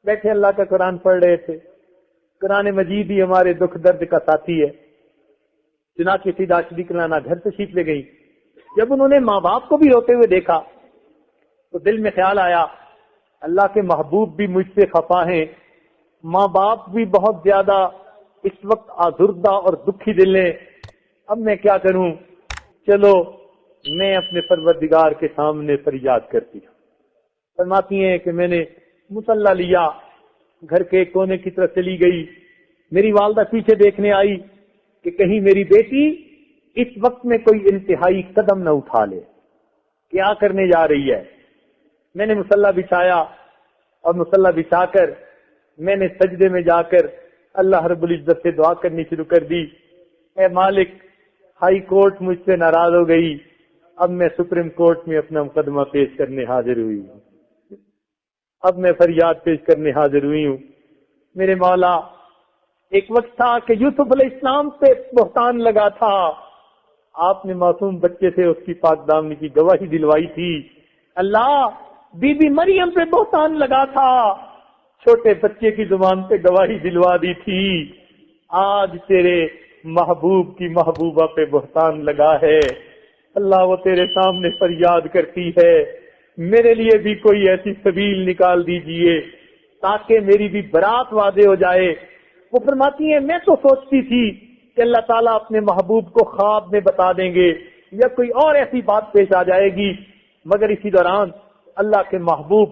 بیٹھے اللہ کا قرآن پڑھ رہے تھے۔ قرآن مجید ہی ہمارے دکھ درد کا ساتھی ہے۔ چنانچہ سیدہ صدیق لانا گھر تشریف لے گئی۔ جب انہوں نے ماں باپ کو بھی روتے ہوئے دیکھا تو دل میں خیال آیا اللہ کے محبوب بھی مجھ سے خفا ہیں، ماں باپ بھی بہت زیادہ اس وقت آزردہ اور دکھی دل ہیں، اب میں کیا کروں؟ چلو میں اپنے پروردگار کے سامنے فریاد کرتی ہوں۔ فرماتی ہیں کہ میں نے مصلی لیا، گھر کے کونے کی طرف چلی گئی، میری والدہ پیچھے دیکھنے آئی کہ کہیں میری بیٹی اس وقت میں کوئی انتہائی قدم نہ اٹھا لے، کیا کرنے جا رہی ہے۔ میں نے مصلی بچھایا اور مصلی بچھا کر میں نے سجدے میں جا کر اللہ رب العزت سے دعا کرنی شروع کر دی، اے مالک، ہائی کورٹ مجھ سے ناراض ہو گئی، اب میں سپریم کورٹ میں اپنا مقدمہ پیش کرنے حاضر ہوئی ہوں، اب میں فریاد پیش کرنے حاضر ہوئی ہوں۔ میرے مولا، ایک وقت تھا کہ یوسف علیہ السلام پہ بہتان لگا تھا، آپ نے معصوم بچے سے اس کی پاک دامنی کی گواہی دلوائی تھی۔ اللہ، بی بی مریم پہ بہتان لگا تھا، چھوٹے بچے کی زبان پہ گواہی دلوا دی تھی۔ آج تیرے محبوب کی محبوبہ پہ بہتان لگا ہے، اللہ وہ تیرے سامنے فریاد کرتی ہے، میرے لیے بھی کوئی ایسی سبیل نکال دیجئے تاکہ میری بھی برات واضح ہو جائے۔ وہ فرماتی ہیں میں تو سوچتی تھی کہ اللہ تعالیٰ اپنے محبوب کو خواب میں بتا دیں گے یا کوئی اور ایسی بات پیش آ جائے گی، مگر اسی دوران اللہ کے محبوب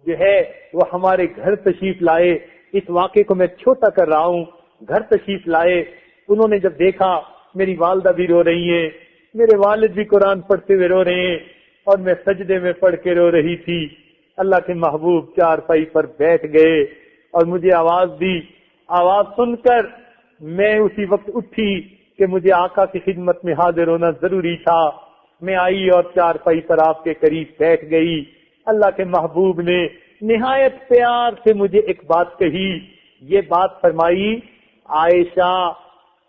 جو ہے وہ ہمارے گھر تشریف لائے۔ اس واقعے کو میں چھوٹا کر رہا ہوں، گھر تشریف لائے، انہوں نے جب دیکھا میری والدہ بھی رو رہی ہیں، میرے والد بھی قرآن پڑھتے ہوئے رو رہے ہیں اور میں سجدے میں پڑھ کے رو رہی تھی، اللہ کے محبوب چارپائی پر بیٹھ گئے اور مجھے آواز دی۔ آواز سن کر میں اسی وقت اٹھی کہ مجھے آقا کی خدمت میں حاضر ہونا ضروری تھا۔ میں آئی اور چارپائی پر آپ کے قریب بیٹھ گئی۔ اللہ کے محبوب نے نہایت پیار سے مجھے ایک بات کہی، یہ بات فرمائی، عائشہ،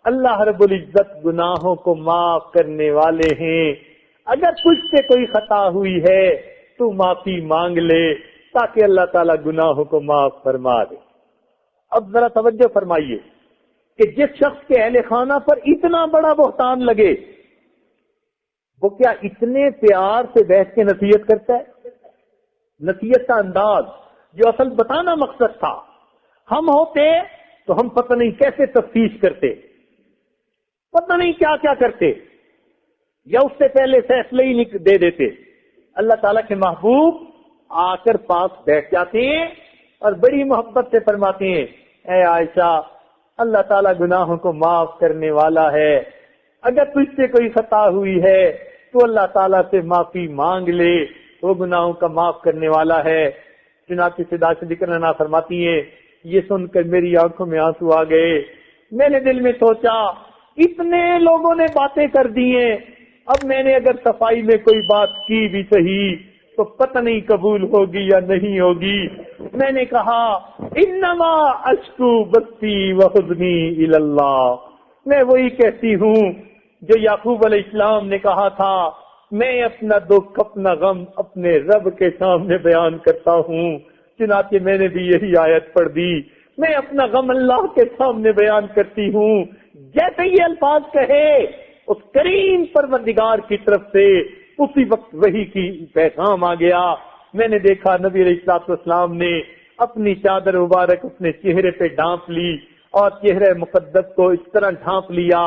اللہ رب العزت گناہوں کو معاف کرنے والے ہیں، اگر تجھ سے کوئی خطا ہوئی ہے تو معافی مانگ لے تاکہ اللہ تعالیٰ گناہوں کو معاف فرما دے۔ اب ذرا توجہ فرمائیے کہ جس شخص کے اہل خانہ پر اتنا بڑا بہتان لگے وہ کیا اتنے پیار سے بیٹھ کے نصیحت کرتا ہے؟ نصیحت کا انداز جو اصل بتانا مقصد تھا، ہم ہوتے تو ہم پتہ نہیں کیسے تفتیش کرتے، پتہ نہیں کیا کیا کرتے، یا اس سے پہلے فیصلے ہی نہیں دے دیتے۔ اللہ تعالیٰ کے محبوب آ کر پاس بیٹھ جاتے ہیں اور بڑی محبت سے فرماتے ہیں، اے عائشہ، اللہ تعالیٰ گناہوں کو معاف کرنے والا ہے، اگر تجھ سے کوئی خطا ہوئی ہے تو اللہ تعالیٰ سے معافی مانگ لے، وہ گناہوں کا معاف کرنے والا ہے۔ چنانچہ سیدہ صدیقہ لانا فرماتی ہیں، یہ سن کر میری آنکھوں میں آنسو آ گئے۔ میں نے دل میں سوچا اتنے لوگوں نے باتیں کر دی ہیں، اب میں نے اگر صفائی میں کوئی بات کی بھی صحیح تو پتہ نہیں قبول ہوگی یا نہیں ہوگی۔ میں نے کہا انما اشکو بثی وحزنی الی اللہ، میں وہی کہتی ہوں جو یعقوب علیہ السلام نے کہا تھا، میں اپنا دکھ اپنا غم اپنے رب کے سامنے بیان کرتا ہوں۔ چنانچہ میں نے بھی یہی آیت پڑھ دی، میں اپنا غم اللہ کے سامنے بیان کرتی ہوں۔ جیسے یہ الفاظ کہے اس کریم پروردگار کی طرف سے اسی وقت وحی کی پیغام آ گیا۔ میں نے دیکھا نبی علیہ الصلوۃ والسلام نے اپنی چادر مبارک اپنے چہرے پہ ڈھانپ لی اور چہرے مقدس کو اس طرح ڈھانپ لیا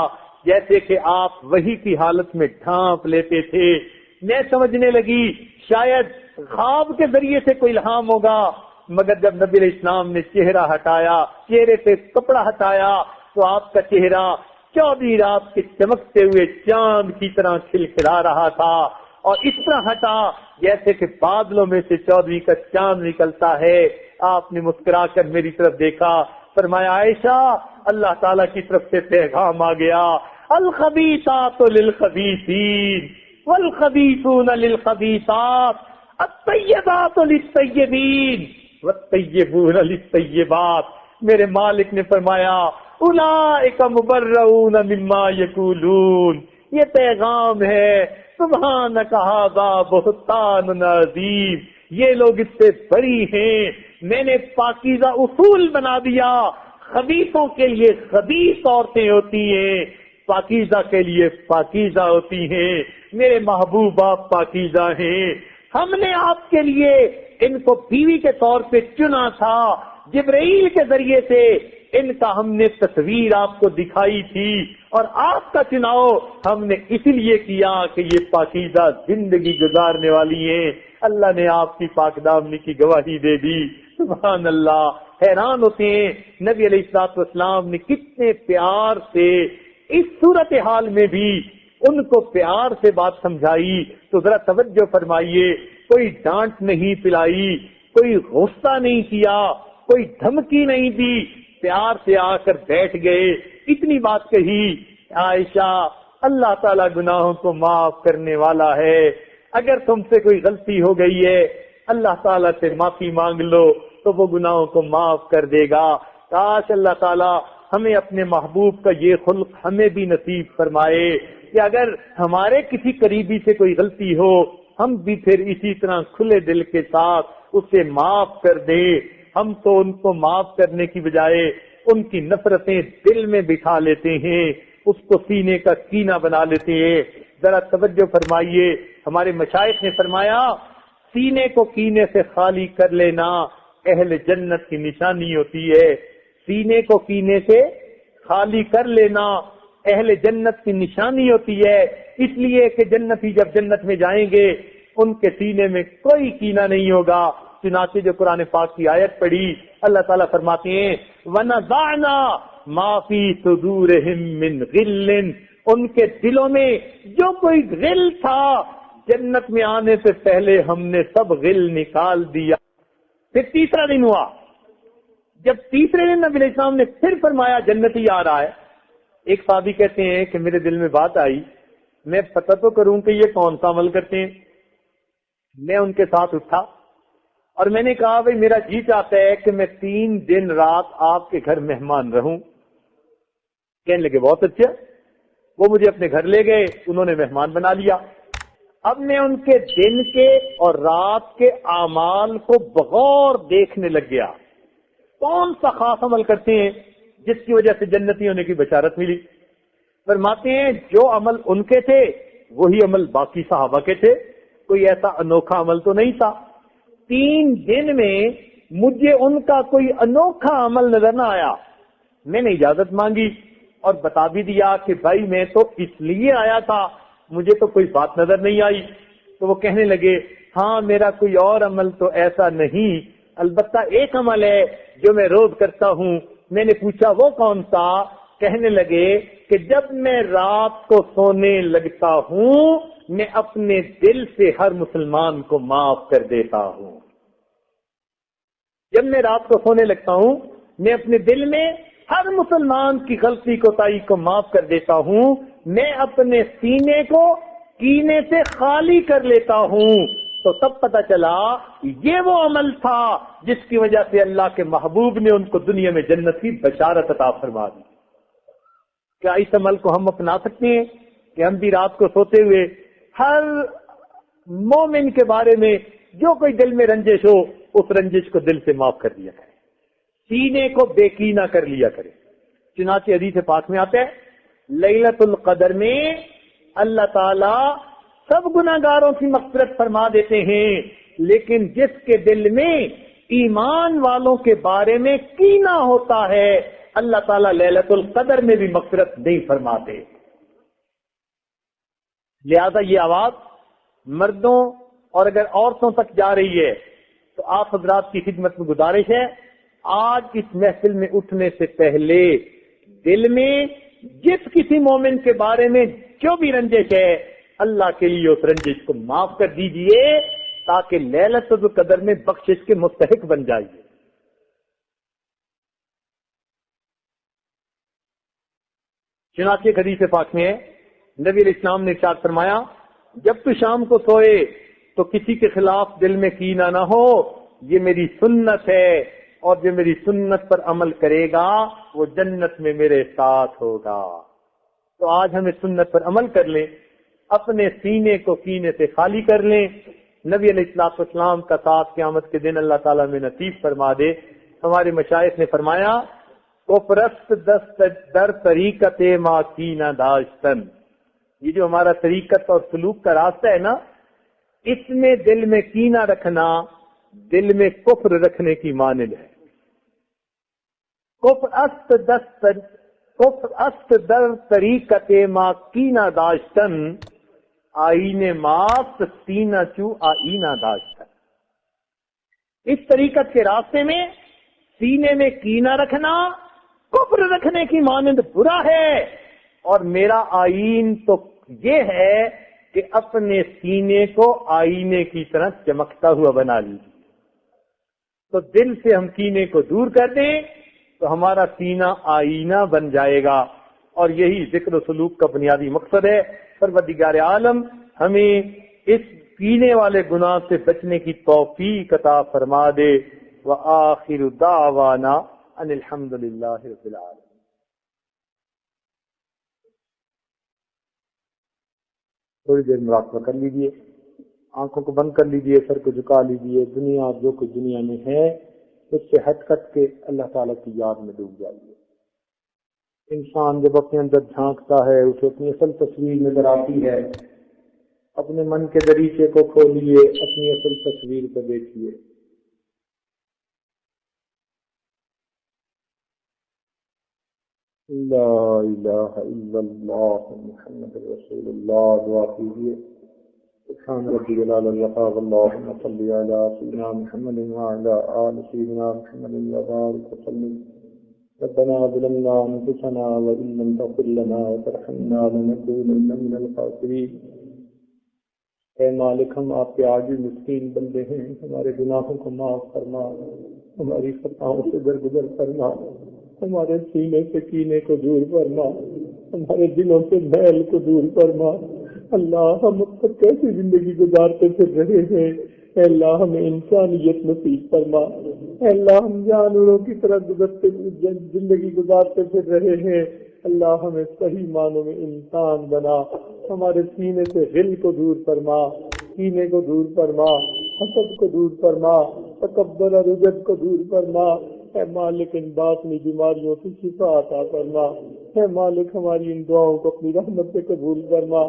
جیسے کہ آپ وحی کی حالت میں ڈھانپ لیتے تھے۔ میں سمجھنے لگی شاید خواب کے ذریعے سے کوئی الہام ہوگا، مگر جب نبی علیہ السلام نے چہرہ ہٹایا، چہرے سے کپڑا ہٹایا تو آپ کا چہرہ 14 رات کے چمکتے ہوئے چاند کی طرح کھلکھلا رہا تھا، اور اس طرح ہٹا جیسے کہ بادلوں میں سے 14 کا چاند نکلتا ہے۔ آپ نے مسکرا کر میری طرف دیکھا، فرمایا عائشہ، اللہ تعالیٰ کی طرف سے پیغام آ گیا، الخبیثات للخبیثین والخبیثون للخبیثات الطیبات للطیبین والطیبون للطیبات. میرے مالک نے فرمایا اولئک مبرؤون مما یقولون. یہ پیغام ہے سبحانک ھذا بہتان عظیم. یہ لوگ اس سے بری ہیں. میں نے پاکیزہ اصول بنا دیا. خبیثوں کے لیے خبیث عورتیں ہوتی ہیں, پاکیزہ کے لیے پاکیزہ ہوتی ہیں. میرے محبوب آپ پاکیزہ ہیں. ہم نے آپ کے لیے ان کو بیوی کے طور پہ چنا تھا. جبرائیل کے ذریعے سے ان کا ہم نے تصویر آپ کو دکھائی تھی, اور آپ کا چناؤ ہم نے اس لیے کیا کہ یہ پاکیزہ زندگی گزارنے والی ہیں. اللہ نے آپ کی پاک دامنی کی گواہی دے دی. سبحان اللہ. حیران ہوتے ہیں نبی علیہ الصلوۃ والسلام نے کتنے پیار سے اس صورتحال میں بھی ان کو پیار سے بات سمجھائی. تو ذرا توجہ فرمائیے, کوئی ڈانٹ نہیں پلائی, کوئی غصہ نہیں کیا, کوئی دھمکی نہیں دی, پیار سے آ کر بیٹھ گئے. اتنی بات کہی, عائشہ اللہ تعالیٰ گناہوں کو معاف کرنے والا ہے. اگر تم سے کوئی غلطی ہو گئی ہے اللہ تعالیٰ سے معافی مانگ لو تو وہ گناہوں کو معاف کر دے گا. کاش اللہ تعالیٰ ہمیں اپنے محبوب کا یہ خلق ہمیں بھی نصیب فرمائے کہ اگر ہمارے کسی قریبی سے کوئی غلطی ہو ہم بھی پھر اسی طرح کھلے دل کے ساتھ اسے معاف کر دیں. ہم تو ان کو معاف کرنے کی بجائے ان کی نفرتیں دل میں بٹھا لیتے ہیں, اس کو سینے کا کینہ بنا لیتے ہیں. ذرا توجہ فرمائیے, ہمارے مشائخ نے فرمایا سینے کو کینے سے خالی کر لینا اہل جنت کی نشانی ہوتی ہے. سینے کو کینے سے خالی کر لینا اہل جنت کی نشانی ہوتی ہے. اس لیے کہ جنتی جب جنت میں جائیں گے ان کے سینے میں کوئی کینہ نہیں ہوگا. چنانچہ جو قرآن پاک کی آیت پڑھی اللہ تعالیٰ فرماتے ہیں وَنَزَعْنَا مَا فِي صُدُورِهِم مِّن غِلٍّ. ان کے دلوں میں جو کوئی غل تھا جنت میں آنے سے پہلے ہم نے سب غل نکال دیا. پھر تیسرا دن ہوا, جب تیسرے دن نبی علیہ السلام نے پھر فرمایا جنتی آ رہا ہے. ایک صحابی کہتے ہیں کہ میرے دل میں بات آئی, میں پتہ تو کروں کہ یہ کون سا عمل کرتے ہیں. میں ان کے ساتھ اٹھا اور میں نے کہا بھائی میرا جی چاہتا ہے کہ میں 3 دن رات آپ کے گھر مہمان رہوں. کہنے لگے بہت اچھا. وہ مجھے اپنے گھر لے گئے, انہوں نے مہمان بنا لیا. اب میں ان کے دن کے اور رات کے اعمال کو بغور دیکھنے لگ گیا. کون سا خاص عمل کرتے ہیں جس کی وجہ سے جنتی ہونے کی بشارت ملی. فرماتے ہیں جو عمل ان کے تھے وہی عمل باقی صحابہ کے تھے, کوئی ایسا انوکھا عمل تو نہیں تھا. 3 دن میں مجھے ان کا کوئی انوکھا عمل نظر نہ آیا. میں نے اجازت مانگی اور بتا بھی دیا کہ بھائی میں تو اس لیے آیا تھا, مجھے تو کوئی بات نظر نہیں آئی. تو وہ کہنے لگے ہاں میرا کوئی اور عمل تو ایسا نہیں, البتہ ایک عمل ہے جو میں روز کرتا ہوں. میں نے پوچھا وہ کون سا؟ کہنے لگے کہ جب میں رات کو سونے لگتا ہوں میں اپنے دل سے ہر مسلمان کو معاف کر دیتا ہوں. جب میں رات کو سونے لگتا ہوں میں اپنے دل میں ہر مسلمان کی غلطی کوتاہی کو معاف کر دیتا ہوں. میں اپنے سینے کو کینے سے خالی کر لیتا ہوں. تو تب پتہ چلا یہ وہ عمل تھا جس کی وجہ سے اللہ کے محبوب نے ان کو دنیا میں جنت کی بشارت عطا فرما دی. کیا اس عمل کو ہم اپنا سکتے ہیں کہ ہم بھی رات کو سوتے ہوئے ہر مومن کے بارے میں جو کوئی دل میں رنجش ہو اس رنجش کو دل سے معاف کر دیا کرے, سینے کو بےکینہ کر لیا کرے. چنانچہ حدیث پاک میں آتا ہے لیلۃ القدر میں اللہ تعالی سب گناہگاروں کی مغفرت فرما دیتے ہیں, لیکن جس کے دل میں ایمان والوں کے بارے میں کینہ ہوتا ہے اللہ تعالیٰ لیلۃ القدر میں بھی مغفرت نہیں فرماتے. لہذا یہ آواز مردوں اور اگر عورتوں تک جا رہی ہے تو آپ حضرات کی خدمت میں گزارش ہے آج اس محفل میں اٹھنے سے پہلے دل میں جس کسی مومن کے بارے میں جو بھی رنجش ہے اللہ کے لیے اس رنجش کو معاف کر دیجئے تاکہ لیلۃ القدر میں بخشش کے مستحق بن جائیے. چنانچہ حدیث پاک میں نبی علیہ السلام نے ارشاد فرمایا جب تو شام کو سوئے تو کسی کے خلاف دل میں کینہ نہ ہو، یہ میری سنت ہے، اور جو میری سنت پر عمل کرے گا وہ جنت میں میرے ساتھ ہوگا۔ تو آج ہمیں سنت پر عمل کر لیں، اپنے سینے کو کینے سے خالی کر لیں، نبی علیہ الصلوۃ والسلام کا ساتھ قیامت کے دن اللہ تعالیٰ میں نصیب فرما دے۔ ہمارے مشائخ نے فرمایا کفرست دست در طریقت ما کینہ داشتن، یہ جو ہمارا طریقت اور سلوک کا راستہ ہے نا، اس میں دل میں کینہ رکھنا دل میں کفر رکھنے کی مانند ہے۔ کفر است در طریقت ما کینہ داشتن آئین ماست سینہ چو آئینہ داشتن، اس طریقت کے راستے میں سینے میں کینہ رکھنا کفر رکھنے کی مانند برا ہے، اور میرا آئین تو یہ ہے کہ اپنے سینے کو آئینے کی طرح چمکتا ہوا بنا لیجیے۔ تو دل سے ہم کینے کو دور کر دیں تو ہمارا سینہ آئینہ بن جائے گا، اور یہی ذکر و سلوک کا بنیادی مقصد ہے۔ پروردگار عالم ہمیں اس کینے والے گناہ سے بچنے کی توفیق عطا فرما دے۔ وآخر دعوانا ان الحمد للہ رب العالمین۔ تھوڑی دیر مراقبہ کر لیجیے، آنکھوں کو بند کر لیجیے، سر کو جھکا لیجیے، دنیا جو کچھ دنیا میں ہے اس سے ہٹ کٹ کے اللہ تعالیٰ کی یاد میں ڈوب جائیے۔ انسان جب اپنے اندر جھانکتا ہے اسے اپنی اصل تصویر نظر آتی ہے۔ اپنے من کے دریچے کو کھولیے، اپنی اصل تصویر کو دیکھیے۔ لا الہ الا اللہ محمد رسول اللہ، دعا کیجیے۔ سبحان ربی جلال الوقار، اللہم صلی علی سیدنا محمد وعلی آل سیدنا محمد وبارک وسلم۔ ربنا ظلمنا انفسنا وان لم تغفر لنا وترحمنا لنكونن من الخاسرین۔ اے مالک، ہم آپ کے عاجز مسکین بندے ہیں، ہمارے گناہوں کو معاف فرما، ہماری خطاؤں سے درگزر فرما، ہمارے سینے سے کینے کو دور فرما، ہمارے دلوں سے میل کو دور فرما۔ اللہ، ہم اب تک کیسی زندگی گزارتے پھر رہے ہیں، اے اللہ ہمیں انسانیت نصیب فرما۔ اے اللہ، ہم جانوروں کی طرح زندگی گزارتے پھر رہے ہیں، اللہ ہمیں صحیح معنوں میں انسان بنا۔ ہمارے سینے سے غل کو دور فرما، کینے کو دور فرما، حسد کو دور فرما، تکبر اور عجب کو دور فرما۔ اے مالک، ان باطنی بیماریوں کی شفا عطا فرما۔ اے مالک، ہماری ان دعاؤں کو اپنی رحمت سے قبول فرما۔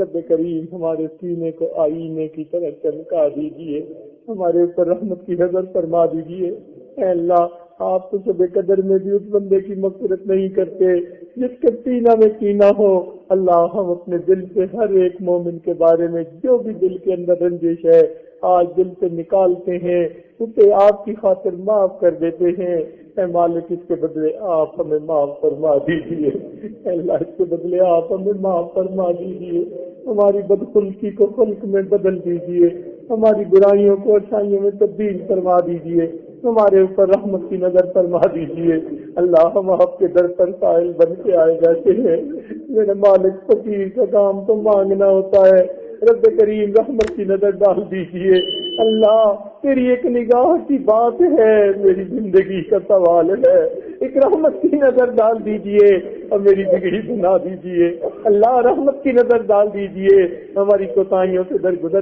رب کریم، ہمارے سینے کو آئینے کی طرح چمکا دیجیے، ہمارے اوپر رحمت کی نظر فرما دیجیے۔ اے اللہ، آپ تو شب قدر میں بھی اس بندے کی مغفرت نہیں کرتے جس کے سینہ میں کینہ ہو۔ اللہ، ہم اپنے دل سے ہر ایک مومن کے بارے میں جو بھی دل کے اندر رنجش ہے آج دل سے نکالتے ہیں، اسے آپ کی خاطر معاف کر دیتے ہیں۔ اے مالک، اس کے بدلے آپ ہمیں معاف فرما دیجیے۔ اے اللہ، اس کے بدلے آپ ہمیں معاف فرما دیجیے۔ ہماری بدخلقی کو خلق میں بدل دیجیے، ہماری برائیوں کو اچھائیوں میں تبدیل فرما دیجیے، ہمارے اوپر رحمت کی نظر فرما دیجیے۔ اللہ، ہم آپ کے در پر سائل بن کے آئے جاتے ہیں۔ میرے مالک، فقیر کا کام تو مانگنا ہوتا ہے، رب کریم رحمت کی نظر ڈال دیجیے۔ اللہ، تیری ایک نگاہ کی بات ہے، میری زندگی کا سوال ہے، ایک رحمت کی نظر ڈال دیجیے اور میری زندگی بنا دیجیے۔ اللہ، رحمت کی نظر ڈال دیجیے، ہماری کوتاہیوں سے درگزر